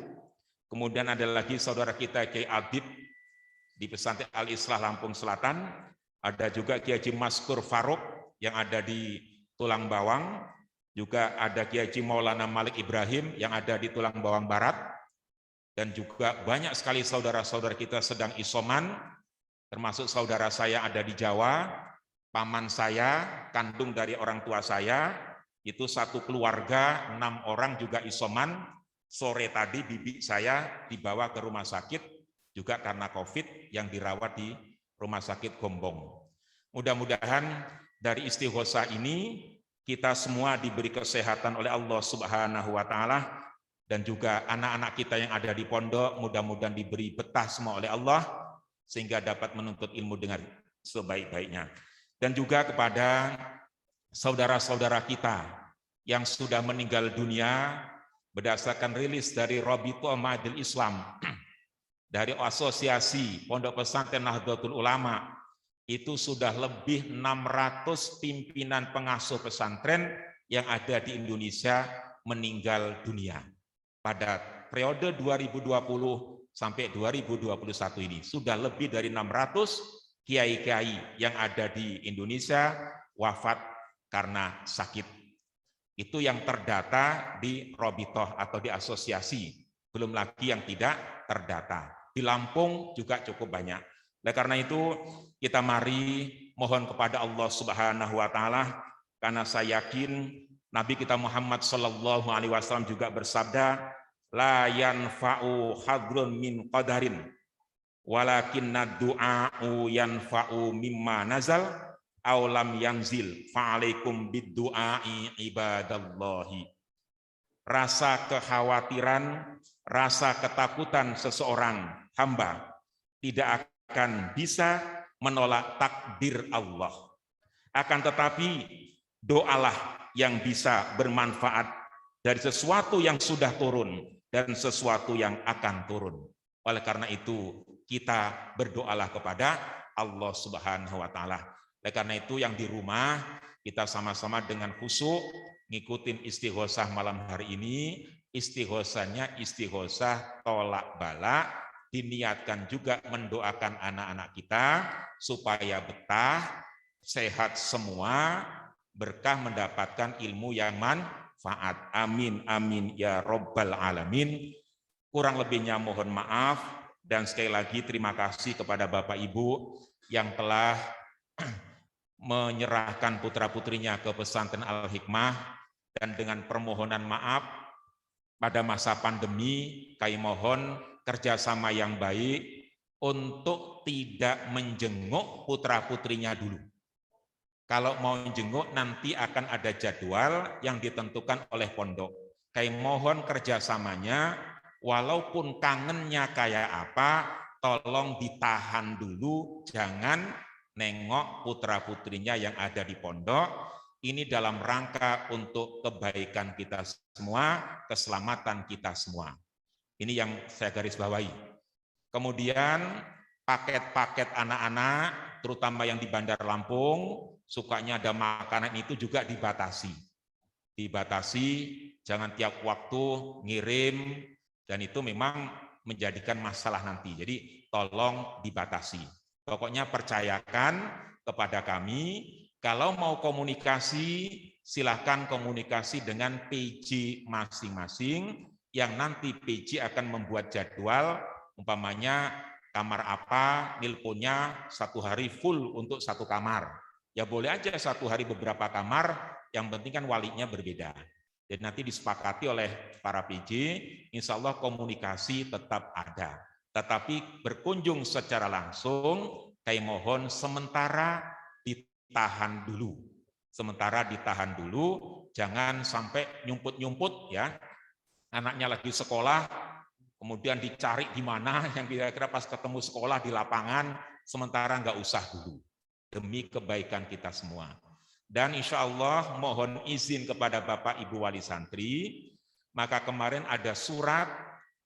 Kemudian ada lagi saudara kita Kiai Adib di Pesantren Al-Islah Lampung Selatan. Ada juga Kiai Haji Maskur Faruk yang ada di Tulang Bawang. Juga ada Kiai Haji Maulana Malik Ibrahim yang ada di Tulang Bawang Barat. Dan juga banyak sekali saudara-saudara kita sedang isoman, termasuk saudara saya ada di Jawa, paman saya, kandung dari orang tua saya, itu satu keluarga, 6 orang juga isoman. Sore tadi bibi saya dibawa ke rumah sakit, juga karena COVID yang dirawat di rumah sakit Gombong. Mudah-mudahan dari istighosah ini, kita semua diberi kesehatan oleh Allah Subhanahu wa Ta'ala, dan juga anak-anak kita yang ada di pondok mudah-mudahan diberi betah semua oleh Allah sehingga dapat menuntut ilmu dengan sebaik-baiknya. Dan juga kepada saudara-saudara kita yang sudah meninggal dunia berdasarkan rilis dari Rabithah Mahadil Islam dari Asosiasi Pondok Pesantren Nahdlatul Ulama, itu sudah lebih 600 pimpinan pengasuh pesantren yang ada di Indonesia meninggal dunia. Pada periode 2020 sampai 2021 ini, sudah lebih dari 600 kiai-kiai yang ada di Indonesia wafat karena sakit. Itu yang terdata di Rabithah atau di asosiasi, belum lagi yang tidak terdata. Di Lampung juga cukup banyak. Oleh karena itu, kita mari mohon kepada Allah Subhanahu wa Ta'ala, karena saya yakin Nabi kita Muhammad sallallahu alaihi wasallam juga bersabda, la yanfa'u hadrun min qadarin walakinna du'a'u yanfa'u mimma nazal aw lam yanzil fa'alaikum bid-du'a'i ibadallahi. Rasa kekhawatiran, rasa ketakutan seseorang hamba tidak akan bisa menolak takdir Allah. Akan tetapi doalah yang bisa bermanfaat dari sesuatu yang sudah turun dan sesuatu yang akan turun. Oleh karena itu kita berdoalah kepada Allah Subhanahu wa Ta'ala. Oleh karena itu yang di rumah kita sama-sama dengan khusyuk ngikutin istighosah malam hari ini. Istighosahnya istighosah tolak bala, diniatkan juga mendoakan anak-anak kita supaya betah, sehat semua, berkah mendapatkan ilmu yang manfaat. Amin, amin, ya Rabbal Alamin. Kurang lebihnya mohon maaf, dan sekali lagi terima kasih kepada Bapak Ibu yang telah menyerahkan putra-putrinya ke pesantren Al-Hikmah, dan dengan permohonan maaf pada masa pandemi, kami mohon kerjasama yang baik untuk tidak menjenguk putra-putrinya dulu. Kalau mau jenguk nanti akan ada jadwal yang ditentukan oleh pondok. Kami mohon kerjasamanya, walaupun kangennya kayak apa, tolong ditahan dulu, jangan nengok putra-putrinya yang ada di pondok. Ini dalam rangka untuk kebaikan kita semua, keselamatan kita semua. Ini yang saya garis bawahi. Kemudian paket-paket anak-anak, terutama yang di Bandar Lampung, sukanya ada makanan itu juga dibatasi. Dibatasi, jangan tiap waktu ngirim, dan itu memang menjadikan masalah nanti. Jadi tolong dibatasi. Pokoknya percayakan kepada kami, kalau mau komunikasi, silahkan komunikasi dengan PJ masing-masing, yang nanti PJ akan membuat jadwal, umpamanya kamar apa, nilponya 1 hari full untuk 1 kamar. Ya boleh aja 1 hari beberapa kamar, yang penting kan walinya berbeda. Jadi nanti disepakati oleh para PJ, insya Allah komunikasi tetap ada. Tetapi berkunjung secara langsung, kami mohon sementara ditahan dulu. Sementara ditahan dulu, jangan sampai nyumput-nyumput ya. Anaknya lagi sekolah, kemudian dicari di mana, yang kira-kira pas ketemu sekolah di lapangan, sementara nggak usah dulu. Demi kebaikan kita semua. Dan insya Allah mohon izin kepada Bapak Ibu Wali Santri, maka kemarin ada surat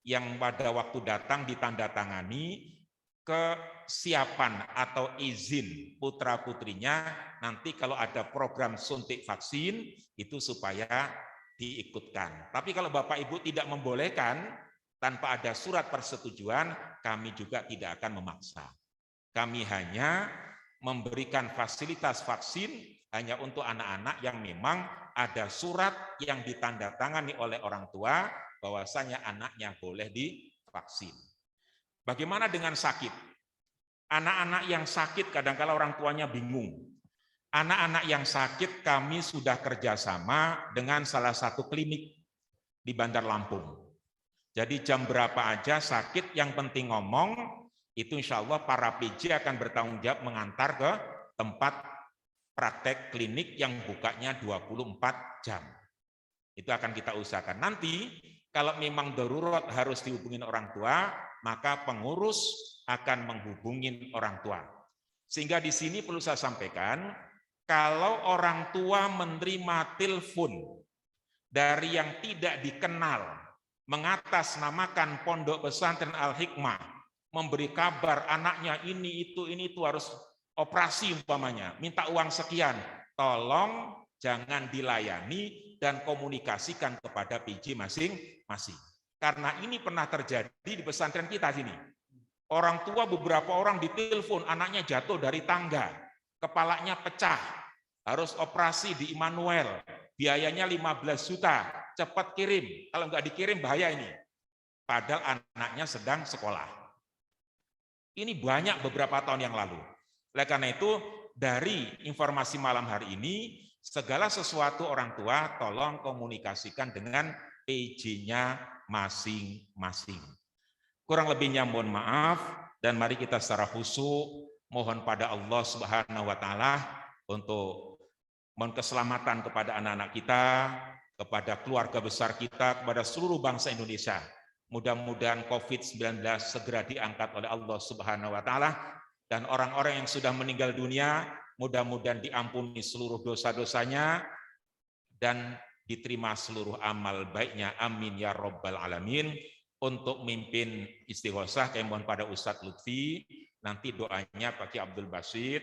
yang pada waktu datang ditandatangani, kesiapan atau izin putra-putrinya nanti kalau ada program suntik vaksin itu supaya diikutkan. Tapi kalau Bapak Ibu tidak membolehkan tanpa ada surat persetujuan, kami juga tidak akan memaksa. Kami hanya memberikan fasilitas vaksin hanya untuk anak-anak yang memang ada surat yang ditandatangani oleh orang tua bahwasanya anaknya boleh divaksin. Bagaimana dengan sakit? Anak-anak yang sakit kadang-kala orang tuanya bingung. Anak-anak yang sakit kami sudah kerjasama dengan salah satu klinik di Bandar Lampung. Jadi jam berapa aja sakit, yang penting ngomong, itu insya Allah para PJ akan bertanggung jawab mengantar ke tempat praktek klinik yang bukanya 24 jam. Itu akan kita usahakan. Nanti kalau memang darurat harus dihubungin orang tua, maka pengurus akan menghubungin orang tua. Sehingga di sini perlu saya sampaikan, kalau orang tua menerima telepon dari yang tidak dikenal, mengatasnamakan Pondok Pesantren Al-Hikmah, memberi kabar anaknya ini itu harus operasi umpamanya, minta uang sekian, tolong jangan dilayani dan komunikasikan kepada PJ masing-masing. Karena ini pernah terjadi di pesantren kita sini. Orang tua beberapa orang ditelepon, anaknya jatuh dari tangga, kepalanya pecah, harus operasi di Immanuel, biayanya 15 juta, cepat kirim, kalau nggak dikirim bahaya ini. Padahal anaknya sedang sekolah. Ini banyak beberapa tahun yang lalu. Oleh karena itu, dari informasi malam hari ini, segala sesuatu orang tua tolong komunikasikan dengan PJ-nya masing-masing. Kurang lebihnya mohon maaf, dan mari kita secara khusyuk mohon pada Allah Subhanahu wa taala untuk mohon keselamatan kepada anak-anak kita, kepada keluarga besar kita, kepada seluruh bangsa Indonesia. Mudah-mudahan COVID-19 segera diangkat oleh Allah Subhanahu wa taala, dan orang-orang yang sudah meninggal dunia mudah-mudahan diampuni seluruh dosa-dosanya dan diterima seluruh amal baiknya. Amin ya Rabbal Alamin. Untuk mimpin istighosah, kami mohon pada Ustadz Lutfi, nanti doanya pakai Abdul Basit,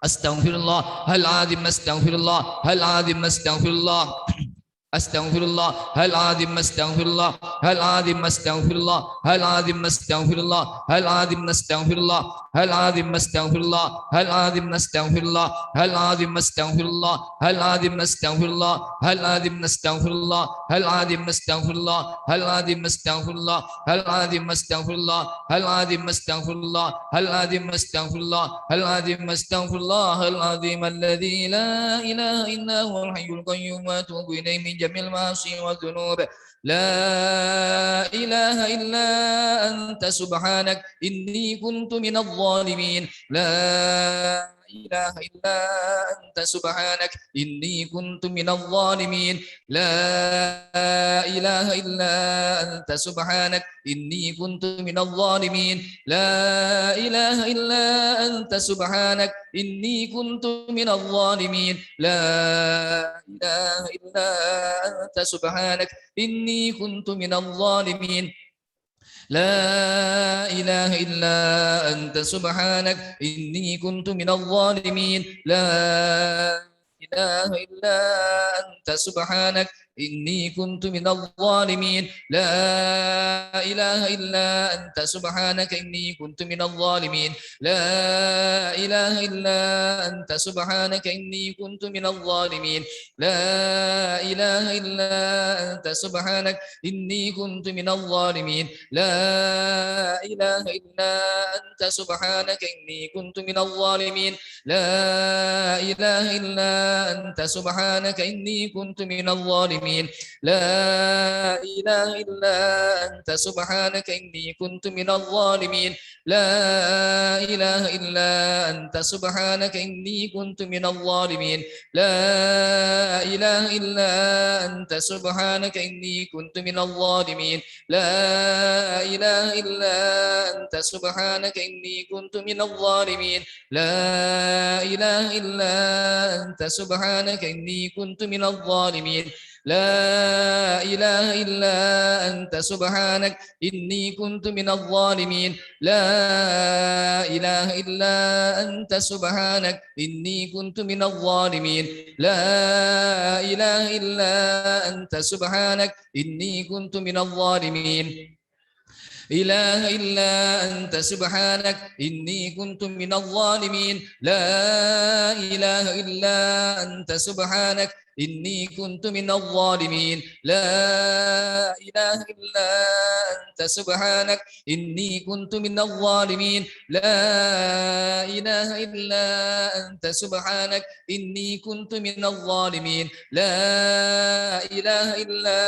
أستغفر الله العظيم أستغفر الله العظيم أستغفر الله أستغفر الله العظيم أستغفر الله العظيم أستغفر الله العظيم أستغفر الله العظيم أستغفر الله العظيم أستغفر الله العظيم أستغفر الله العظيم أستغفر الله العظيم أستغفر الله العظيم أستغفر الله العظيم أستغفر الله العظيم أستغفر الله العظيم أستغفر الله العظيم أستغفر الله العظيم أستغفر الله العظيم أستغفر الله العظيم الذي لا إله إلا هو الحي القيوم وأتوب إليه من جميع المعاصي والذنوب لا إله إلا أنت سبحانك إني كنت من الظالمين لا إله إلا أنت سبحانك إني كنت من الظالمين لا إله إلا أنت سبحانك إني كنت من الظالمين لا إله إلا أنت سبحانك إني كنت من الظالمين لا إله إلا أنت سبحانك إني كنت من الظالمين لا إله إلا أنت سبحانك إني كنت من الظالمين لا إله إلا أنت سبحانك إني كنت من الظالمين لا إله إلا أنت سبحانك إني كنت من الظالمين لا إله إلا أنت سبحانك إني كنت من الظالمين لا إله إلا أنت سبحانك إني كنت من الظالمين لا إله إلا أنت سبحانك إني كنت من الظالمين لا إله إلا أنت سبحانك إني كنت من الظالمين لا إله إلا أنت سبحانك إني كنت من الظالمين لا إله إلا أنت سبحانك إني كنت من الظالمين لا إله إلا أنت سبحانك إني كنت من الظالمين لا إله إلا أنت سبحانك إني كنت من الظالمين لا إله إلا أنت سبحانك إني كنت من الظالمين لا إله إلا أنت سبحانك إني كنت من الظالمين لا إله إلا أنت سبحانك إني كنت من الظالمين لا إله إلا أنت سبحانك إني كنت من الظالمين إله إلا أنت سبحانك إني كنت من الظالمين لا إله إلا أنت سبحانك إني كنت من الظالمين لا إله إلا أنت سبحانك إني كنت من الظالمين لا إله إلا أنت سبحانك إني كنت من الظالمين لا إله إلا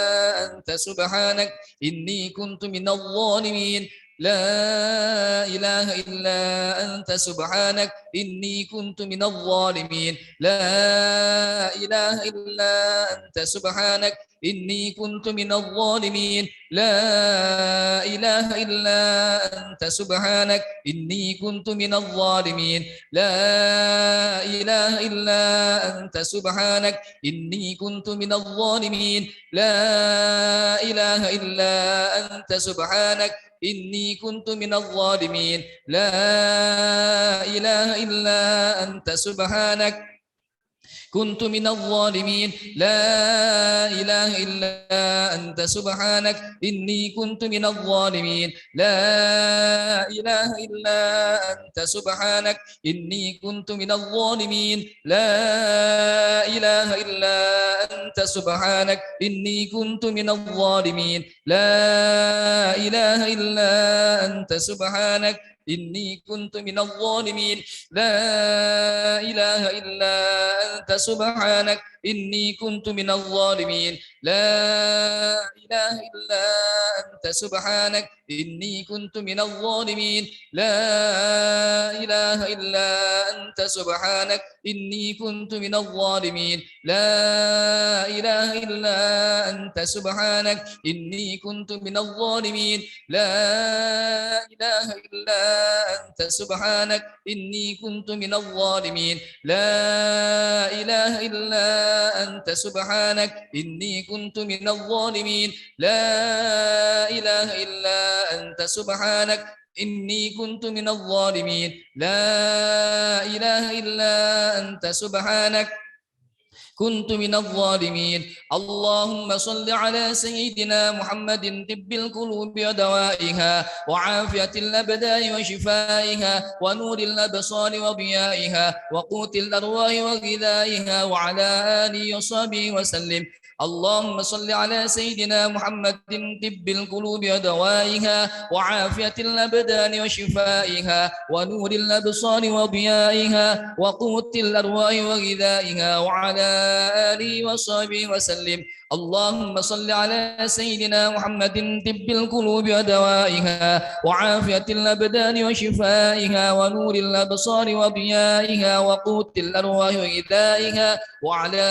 أنت سبحانك إني كنت من الظالمين لا إله إلا أنت سبحانك إني كنت من الظالمين لا إله إلا أنت سبحانك إني كنت من الظالمين لا إله إلا أنت سبحانك إني كنت من الظالمين لا إله إلا أنت سبحانك إني كنت من الظالمين لا إله إلا أنت سبحانك إني كنت من الظالمين لا إله إلا أنت سبحانك كنت من الظالمين لا إله إلا أنت سبحانك إني كنت من الظالمين لا إله إلا أنت سبحانك إني كنت من الظالمين لا إله إلا أنت سبحانك إني كنت من الظالمين لا إله إلا أنت سبحانك إني كنت من الظالمين لا إله إلا أنت سبحانك إني كنت من الظالمين لا إله إلا أنت سبحانك إني كنت من الظالمين لا إله إلا أنت سبحانك إني كنت من الظالمين لا إله إلا أنت سبحانك إني كنت من الظالمين لا إله إلا أنت سبحانك إني كنت من الظالمين لا إله إلا أنت سبحانك إني كنت من الظالمين لا إله إلا أنت سبحانك إني كنت من الظالمين لا إله إلا أنت سبحانك كنت من الظالمين اللهم صل على سيدنا محمد طب القلوب ودوائها وعافية الأبدان وشفائها ونور الأبصار وضيائها وقوت الأرواح وغذائها وعلى آله وصحبه وسلم اللهم صل على سيدنا محمد طب القلوب ودوائها وعافية الأبدان وشفائها ونور الأبصار وضيائها وقوت الأرواح وغذائها وعلى آله وصحبه وسلم اللهم صل على سيدنا محمد طب القلوب ودوائها وعافية الأبدان وشفائها ونور الأبصار وضيائها وقوت الأرواح وغذائها وعلى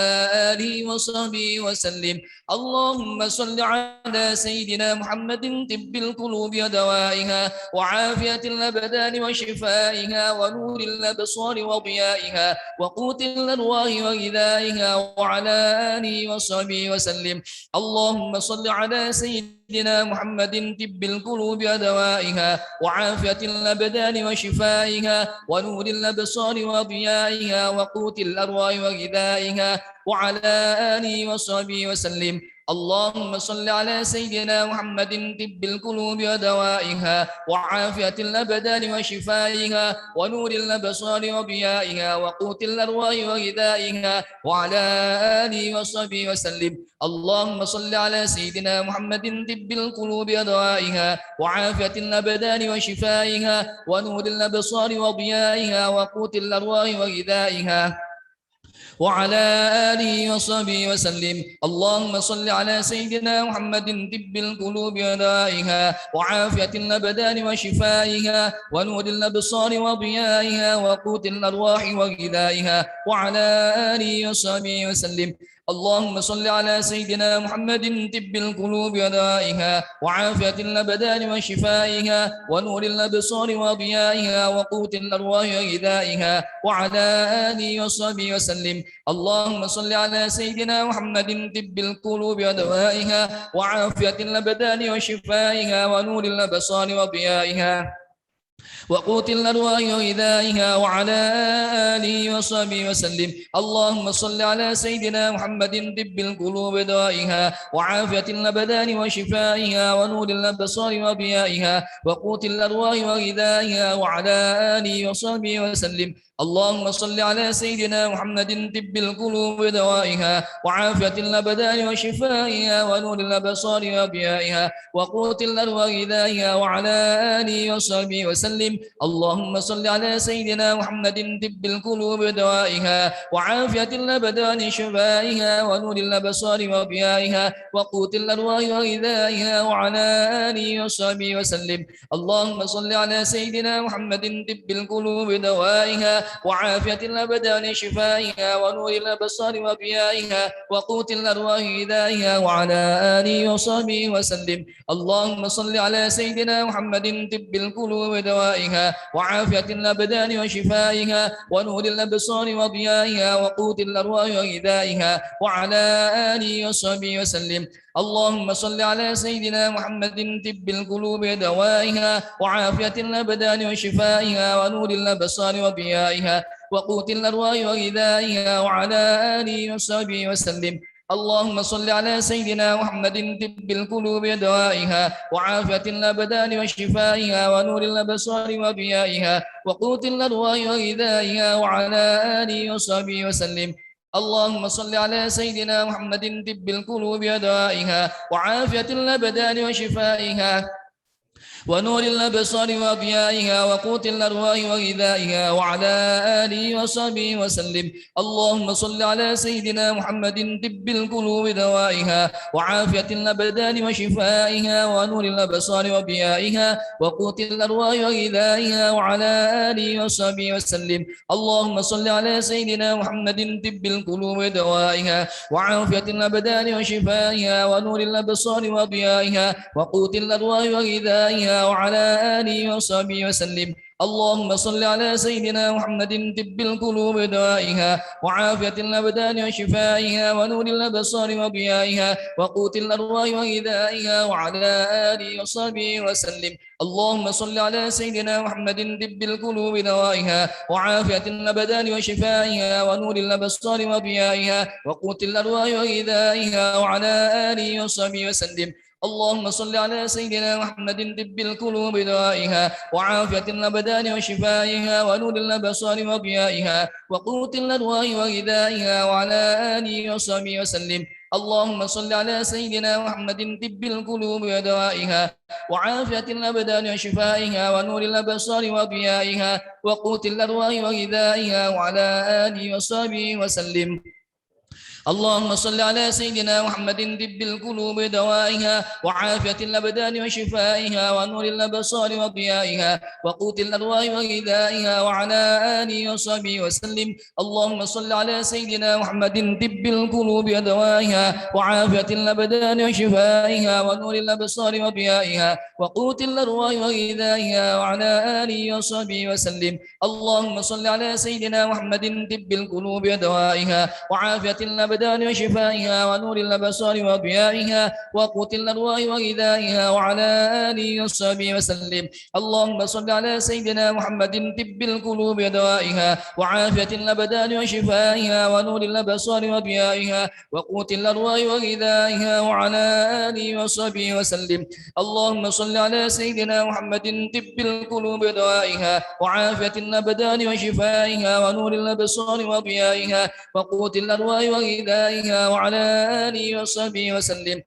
آله وصحبه وسلم اللهم صل على سيدنا محمد طب القلوب ودوائها وعافية الأبدان وشفائها ونور الأبصار وضيائها وقوت الأرواح وغذائها وعلى آله وصحبه وسلم اللهم صل على سيدنا محمد طب القلوب ودوائها وعافية الأبدان وشفائها ونور الأبصار وضيائها وقوت الأرواح وغذائها وعلى آله وصحبه وسلم اللهم صل على سيدنا محمد طب القلوب ودوائها وعافية الأبدان وشفائها ونور الأبصار وضيائها وقوت الأرواح وغذائها وعلى آله وصحبه وسلم اللهم صل على سيدنا محمد طب القلوب ودوائها وعافية الأبدان وشفائها ونور الأبصار وضيائها وقوت الأرواح وغذائها وعلى آله وصحبه وسلم اللهم صل على سيدنا محمد طب القلوب ودوائها وعافية الأبدان وشفائها ونور الأبصار وضيائها وقوت الأرواح وغذائها وعلى آله وصحبه وسلم اللهم صل على سيدنا محمد طب القلوب ودوائها وعافية الأبدان وشفائها ونور الأبصار وضيائها وقوت الأرواح وغذائها وعلى آله وصحبه وسلم اللهم صل على سيدنا محمد طب القلوب ودوائها وعافية الأبدان وشفائها ونور الأبصار وضيائها وقوت الأرواح وغذائها وعلى آله وصحبه وسلم اللهم صل على سيدنا محمد طب القلوب ودوائها وعافية الأبدان وشفائها ونور الأبصار وضيائها وقوت الأرواح وغذائها وعلى آله وصحبه وسلم اللهم صل على سيدنا محمد طب القلوب ودوائها وعافية الأبدان وشفائها ونور الأبصار وضيائها وقوت الأرواح وغذائها وعلى آله وصحبه وسلم اللهم صل على سيدنا محمد طب القلوب ودوائها وعافية الأبدان وشفائها ونور الأبصار وضيائها وقوت الأرواح وغذائها وعلى آله وصحبه وسلم اللهم صل على سيدنا محمد طب القلوب ودوائها وعافية الأبدان شفائها ونور الأبصار وضيائها وقوت الأرواح وغذائها وعلى آله وصحبه وسلم اللهم صل على سيدنا محمد طب القلوب ودوائها وعافية الأبدان وشفائها ونور الأبصار وضيائها وقوت الأرواح وغذائها وعلى آله وصحبه وسلم اللهم صل على سيدنا محمد طب القلوب ودوائها وعافية الأبدان وشفائها ونور الأبصار وضيائها وقوت الأرواح وغذائها وعلى آله وصحبه وسلم اللهم صل على سيدنا محمد طب القلوب ودوائها وعافية الأبدان وشفائها ونور الأبصار وضيائها وقوت الأرواح وغذائها وعلى آله وصحبه وسلم اللهم صل على سيدنا محمد طب القلوب ودوائها وعافية الأبدان وشفائها ونور الأبصار وضيائها وقوت الأرواح وغذائها وعلى آله وصحبه وسلم اللهم صل على سيدنا محمد طب القلوب ودوائها وعافية الأبدان وشفائها ونور الأبصار وضيائها وقوت الأرواح وغذائها وعلى آله وصحبه وسلم اللهم صل على سيدنا محمد طب القلوب ودوائها وعافية الأبدان وشفائها ونور الأبصار وضيائها وقوت الأرواح وغذائها وغذائها وعلى آله وصحبه وسلم. اللهم صل على سيدنا محمد طب القلوب ودوائها وعافية الأبدان وشفائها ونور الأبصار وضيائها وقوت الأرواح وغذائها وعلى آله وصحبه وسلم. اللهم صل على سيدنا محمد طب القلوب ودوائها وعافية الأبدان وشفائها ونور الأبصار وضيائها وقوت الأرواح وغذائها وعلى آله وصحبه وسلم. اللهم صل على سيدنا محمد طب القلوب ودوائها وعافية الأبدان وشفائها ونور الأبصار وضيائها وقوت الأرواح وغذائها وعلى آله وصحبه وسلم. اللهم صل على سيدنا محمد طب القلوب ودوائها وعافية الأبدان وشفائها ونور الأبصار وضيائها وقوت الأرواح وغذائها وعلى آله وصحبه وسلم. اللهم صل على سيدنا محمد طب القلوب ودوائها وعافية الأبدان وشفائها ونور الأبصار وضيائها وقوت الأرواح وغذائها وعلى آله وصحبه وسلم. اللهم صل على سيدنا محمد طب القلوب ودوائها وعافية الأبدان وشفائها ونور الأبصار وضيائها وقوت الأرواح وغذائها وعلى آله وصحبه وسلم. اللهم صل على سيدنا محمد طب القلوب ودوائها وعافية الأبدان وشفائها ونور الأبصار وضيائها وقوت الأرواح وغذائها وعلى آله وصحبه وسلم. اللهم صل على سيدنا محمد طب القلوب ودوائها وعافية الأبدان وشفائها ونور الأبصار وضيائها وقوت الأرواح وغذائها وعلى آله وصحبه وسلم. اللهم صل على سيدنا محمد طب القلوب ودوائها وعافية الأبدان وشفائها ونور الأبصار وضيائها وقوت الأرواح وغذائها وعلى آله وصحبه وسلم.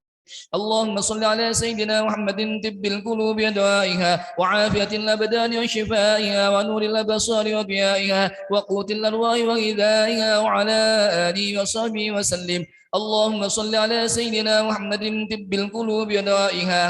اللهم صل على سيدنا محمد طب القلوب ودوائها وعافية الأبدان وشفائها ونور الأبصار وضيائها وقوت الأرواح وغذائها وعلى آله وصحبه وسلم. اللهم صل على سيدنا محمد طب القلوب ودوائها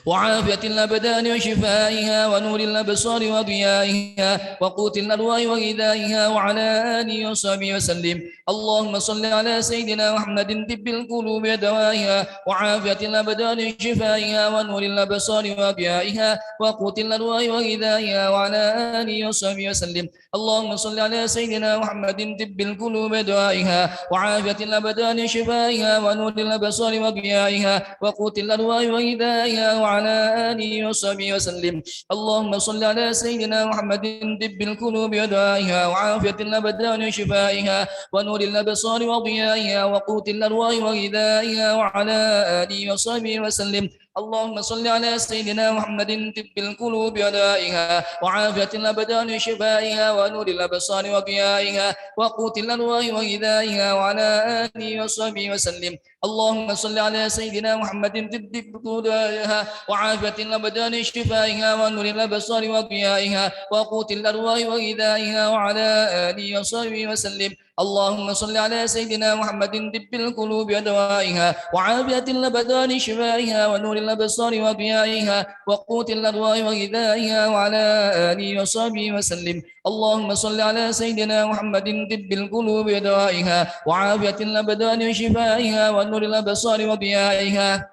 وعافية الأبدان وشفائها ونور الأبصار وضيائها وقوت الأرواح وغذائها وعلى آله وصحبه وسلم. اللهم صل على سيدنا محمد طب القلوب ودوائها وعافية الأبدان وشفائها ونور الأبصار وضيائها وقوت الأرواح وغذائها وعلى آله وصحبه وسلم. اللهم صل على سيدنا محمد طب القلوب ودوائها وعافية الأبدان وشفائها ونور الأبصار وضيائها وقوت الأرواح وغذائها وعلى آله وصحبه وسلم. اللهم صل على سيدنا محمد طب القلوب ودوائها وعافية الأبدان وشفائها ونور الأبصار وضيائها وقوت الأرواح وغذائها وعلى آله وصحبه وسلم. اللهم صل على سيدنا محمد طب القلوب ودوائها وعافية الأبدان وشفائها ونور الأبصار وضيائها وقوت الأرواح وغذائها وعلى آله وصحبه وسلم. اللهم صل على سيدنا محمد طب القلوب ودوائها وعافية الأبدان وشفائها ونور الأبصار وضيائها وقوت الأرواح وغذائها وعلى آله وصحبه وسلم. اللهم صل على سيدنا محمد طب القلوب ودوائها وعافية الأبدان وشفائها ونور الأبصار وضيائها وقوت الأرواح وغذائها وعلى آله وصحبه وسلم. اللهم صل على سيدنا محمد طب القلوب ودوائها وعافية الأبدان وشفائها ونور الأبصار وضيائها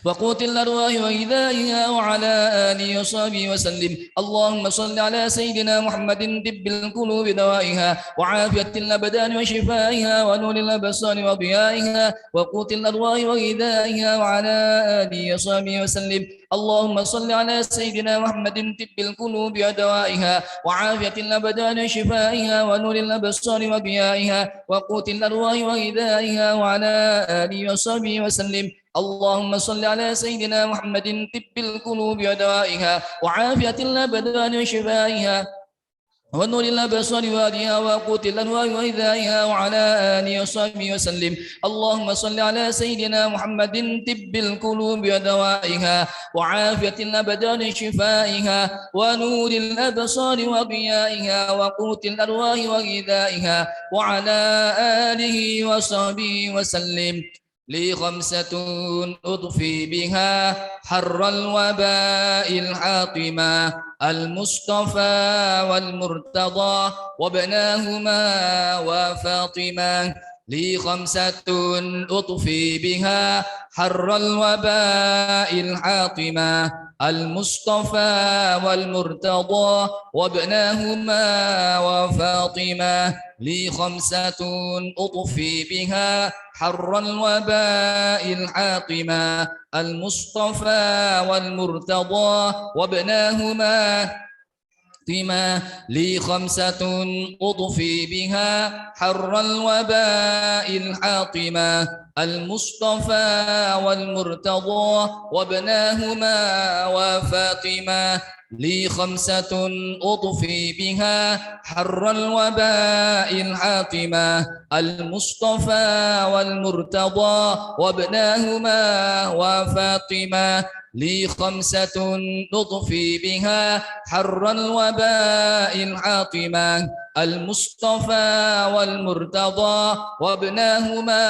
وقوت الأرواح وغذائها وعلى آله وصحبه وسلم. اللهم صل على سيدنا محمد طب القلوب ودوائها وعافية الأبدان وشفائها ونور الأبصار وضيائها وقوت الأرواح وغذائها وعلى آله وصحبه وسلم. اللهم صل على سيدنا محمد طب القلوب ودوائها وعافية الأبدان وشفائها ونور الأبصار وضيائها وقوت الأرواح وغذائها وعلى آله وصحبه وسلم. اللهم صل على سيدنا محمد طب القلوب ودوائها وعافية الأبدان وشفائها ونور الأبصار وضيائها وقوت الأرواح وغذائها وعلى آله وصحبه وسلم. اللهم صل على سيدنا محمد طب القلوب ودوائها وعافية الأبدان وشفائها ونور الأبصار وضيائها وقوت الأرواح وغذائها وعلى آله وصحبه وسلم. لي خمسة أضفي بها حر الوباء الحاطمة المصطفى والمرتضى وابناهما وفاطمة. لي خمسة أضفي بها حر الوباء الحاطمة المصطفى والمرتضى وابناهما وفاطمة لي 5 أطفي بها حر الوباء الحاطمة المصطفى والمرتضى وابناهما لي 5 أطفي بها حر الوباء الحاطمة المصطفى والمرتضى وابناهما وفاطمة لي 5 أطفي بها حر الوباء الحاطمة المصطفى والمرتضى وابناهما وفاطمة لي 5 نطفي بها حر الوباء الحاطمة المصطفى والمرتضى وابناهما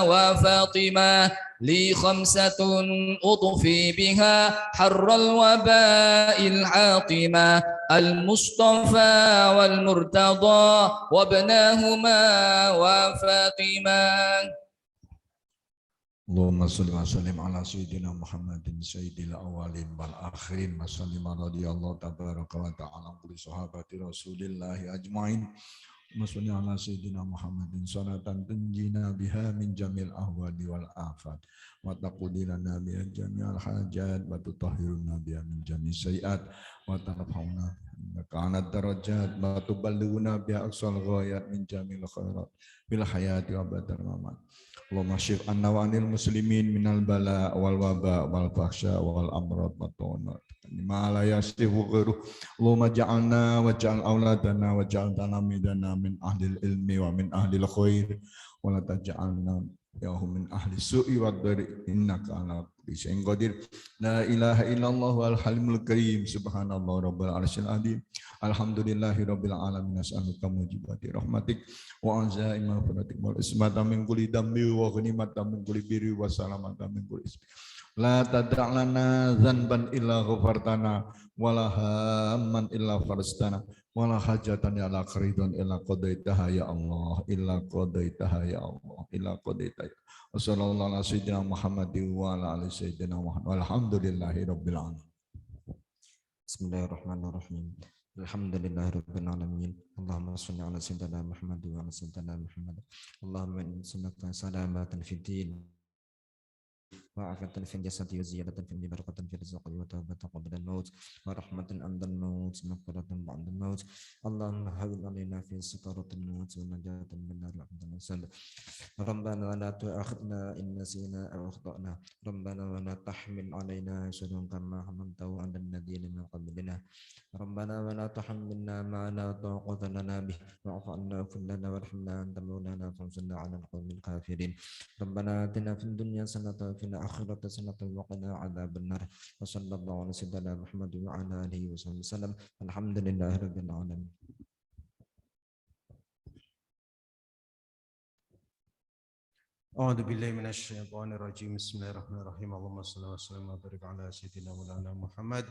وفاطمة لي 5 أطفي بها حر الوباء الحاطمة المصطفى والمرتضى وابناهما وفاطمة. Allahumma salli wa sallim ala sayyidina Muhammadin sayyidil awwalin wal akhirin wa sallim radhiyallahu tabaraka wa ta'ala kulli sahabati rasulillahi ajmain wa salli ala sayyidina Muhammadin salatan tunjina biha min jamil ahwali wal afat wa taqudilana biha jami'al hajat wa tutahhiruna biha min jami' sayiat wa tarfa'una kanat darajat wa tuballighuna biha aqsal ghayat min jamil khairat bil hayati wa badal mamat. Allahumma syif anna wa anil muslimin minal bala wal waba wal fahsya wal amrad wa ta'unat ma la yasifu ghairuh. Allahumma ja'alna wa ja'al auladana wa ja'al talamidana min ahlil ilmi wa min ahlil khair wa la taj'alna yahum min ahli su'i wa dhari innaka ala kulli syai'in qadir. La ilaha illallah wal halimul karim subhanallah rabbil arsyil azim. Alhamdulillahi rabbil alamin as'aluka mujibati rahmatik wa anza'i maghfiratik wal ismata min kulli dambi wa ghanimata min kulli birri wa salamata min kulli ismi. La tad'alana dzanban illa ghafartana wa la hamman illa farastana wa la hajatan ya la qaridun illa qadaitaha ya Allah illa qadaitaha ya Allah illa qadaitaha. Wa sallallahu ala sayyidina Muhammadin wa ala ali sayyidina Muhammad walhamdulillahi rabbil alamin. Bismillahirrahmanirrahim. Alhamdulillahirabbil alamin. Allahumma shalli ala sayyidina Muhammad wa ala sayyidina Muhammad. Allahumma inna nas'aluka salamatan fid din wa afatan fil jasadi wa ziyadatan fil barakatan fil rizqi wa tawbatan qabla al-maut wa rahmatan 'inda al-maut wa maghfiratan ba'da al-maut. Allahumma hawwin 'alaina fi sakaratil maut wa najatan min nar al-jannah. Rabbana la tu'akhidna in nasina aw akhtana. Rabbana wa la tahmil 'alaina isran kama hamaltahu 'ala alladhina min qablina. Rabbana wa la tuhammilna ma la taqata lana bih wa'fu 'anna wa lana warhamna anta maulana fansurna 'alal qawmil kafirin. Rabbana atina fid dunya hasanatan wa fil akhirati hasanatan wa qina 'adzabannar. Wa sallallahu ala sayyidina Muhammad wa ala alihi wasallam. Alhamdulillahirabbil alamin. A'udzu billahi minasy syaithanir rajim. Bismillahirrahmanirrahim. Allahumma shalli wa sallim wa barik ala sayyidina Maulana Muhammad.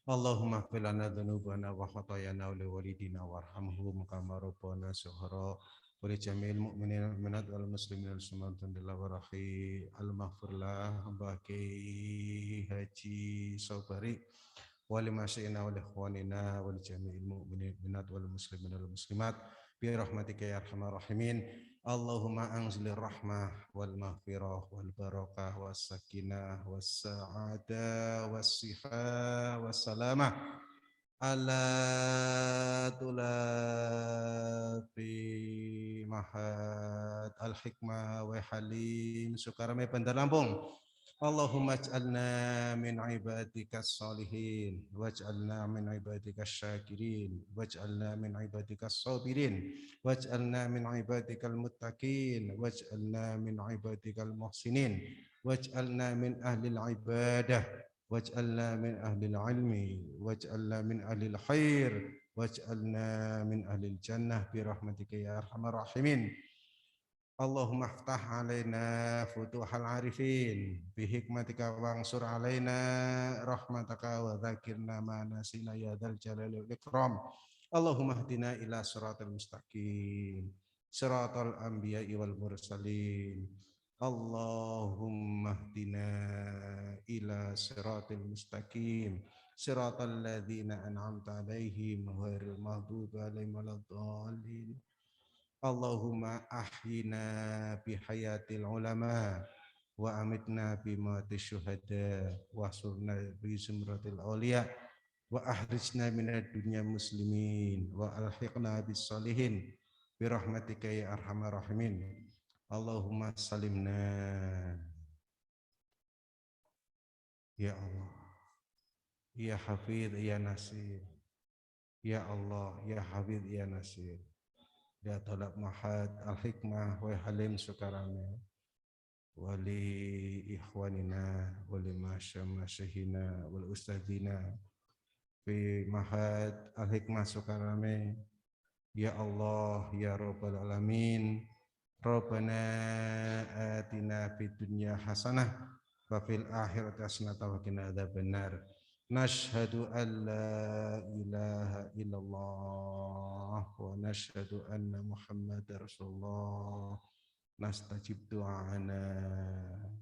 Allahumma ighfir lana dzunubana wa khatayana wa liwalidina warhamhum kama rabbana shighra wa li jami'il mu'minina wal mu'minat wal muslimina wal muslimat wa rahi al-maghfirlah baki Haji Sobari wa li masyayina wa li ikhwanina wa li jami'il mu'minina wal mu'minat wal muslimina wal muslimat bi rahmatika ya arhamar rahimin. Allahumma anzilir rahmah wal maghfirah wal barakah was sakinah was sa'adah was sihah was salamah ala tulafi mahad al hikmah wa halim Sukarame Bandar Lampung. Allahumma ij'alna min ibadikas salihin waj'alna min ibadikas syakirin waj'alna min ibadikas sabirin waj'alna min ibadikal muttaqin waj'alna min ibadikal muhsinin waj'alna min ahlil ibadah waj'alna min ahlil ilmi waj'alna min ahlil khair waj'alna min ahlil jannah bi rahmatika ya arhamar rahimin. Allahumma aftah alaina futuhal arifin bihikmatika wangsur alaina rahmataka wa dzakirna ma nasina ya dzal jalali wal ikram. Allahumma hdina ila siratal mustaqim siratal anbiya'i wal mursalin. Allahumma hdina ila siratil mustaqim siratal ladzina an'amta 'alaihim ghairil maghdubi 'alaihim waladdallin. Allahumma ahyina bihayatil ulama wa amitna bimati syuhada wa surna bi zumratil awliya wa ahrijna minad dunya muslimin wa alhiqna bis salihin bi rahmatika ya arhamar rahimin. Allahumma salimna ya Allah, ya Hafidh ya Nasir, ya Allah ya Hafidh ya Nasir, ya Talab Mahad Al-Hikmah wa Halim Sukarame, wali ikhwanina wali masyaykhina wal ustadzina fi Mahad Al-Hikmah Sukarame, ya Allah ya Rabbal Alamin. Rabbana atina fid dunya hasanah wa fil akhirati hasanah wa qina adzabannar. Nashhadu an la ilaha illallah wa nashhadu anna Muhammadar Rasulullah. Nastajib du'ana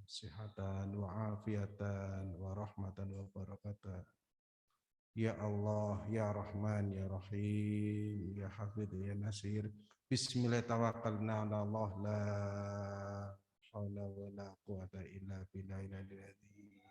sihatan wa afiatan wa rahmatan wa barakatan. Ya Allah, ya Rahman, ya Rahim, ya Hafidh, ya Nasir. Bismillah tawakkalna ala Allah, la haula wa la quwata illa billahil aliyyil azim.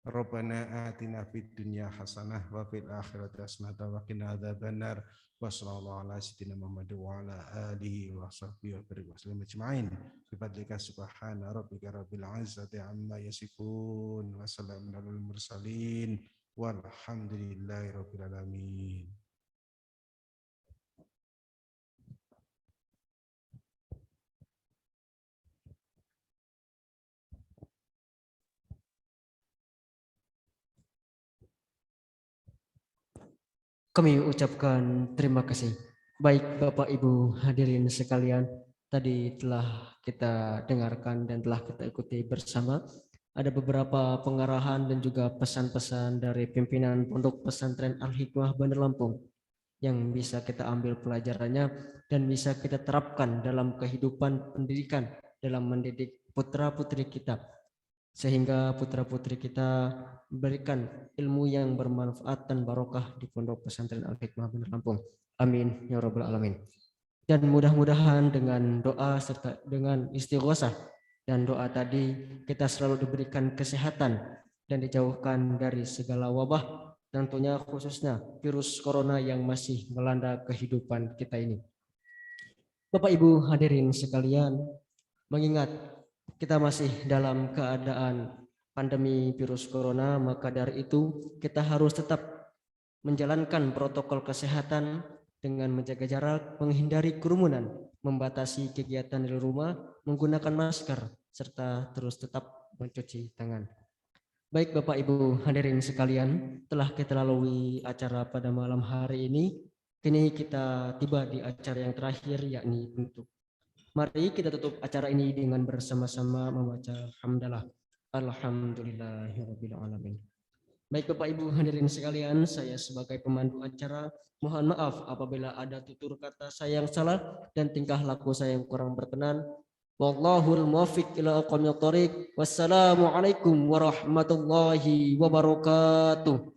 Rabbana atina fid dunya hasanah wa fil akhirati hasanah wa qina adzabannar. Wa sallallahu ala sayyidina Muhammad wa ala alihi wa sahbihi wa sallam ajma'in. Bi fadlika subhana rabbika rabbil izzati amma yasifun wa salamun alal mursalin walhamdulillahi rabbil alamin. Kami ucapkan terima kasih. Baik Bapak Ibu hadirin sekalian, tadi telah kita dengarkan dan telah kita ikuti bersama. Ada beberapa pengarahan dan juga pesan-pesan dari pimpinan Pondok Pesantren Al-Hikmah Bandar Lampung yang bisa kita ambil pelajarannya dan bisa kita terapkan dalam kehidupan pendidikan, dalam mendidik putra-putri kita, sehingga putra-putri kita memberikan ilmu yang bermanfaat dan barokah di Pondok Pesantren Al-Hikmah Bandar Lampung. Amin ya rabbal alamin. Dan mudah-mudahan dengan doa serta dengan istighosah dan doa tadi kita selalu diberikan kesehatan dan dijauhkan dari segala wabah, tentunya khususnya virus corona yang masih melanda kehidupan kita ini. Bapak Ibu hadirin sekalian, mengingat kita masih dalam keadaan pandemi virus corona, maka dari itu kita harus tetap menjalankan protokol kesehatan dengan menjaga jarak, menghindari kerumunan, membatasi kegiatan di rumah, menggunakan masker, serta terus tetap mencuci tangan. Baik Bapak Ibu hadirin sekalian, telah kita lalui acara pada malam hari ini. Kini kita tiba di acara yang terakhir, yakni penutup. Mari kita tutup acara ini dengan bersama-sama membaca hamdalah. Alhamdulillahirabbil alamin. Baik Bapak Ibu hadirin sekalian, saya sebagai pemandu acara mohon maaf apabila ada tutur kata saya yang salah dan tingkah laku saya yang kurang berkenan. Wallahul muwaffiq ila aqwamit thoriq. Wassalamualaikum warahmatullahi wabarakatuh.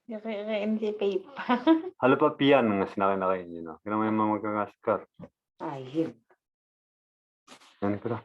Kakain si Pepa. Halo pa piyan nga sinakain niyo, no? Kailangan may mga magkakaskar. Ayun. Yan ko na.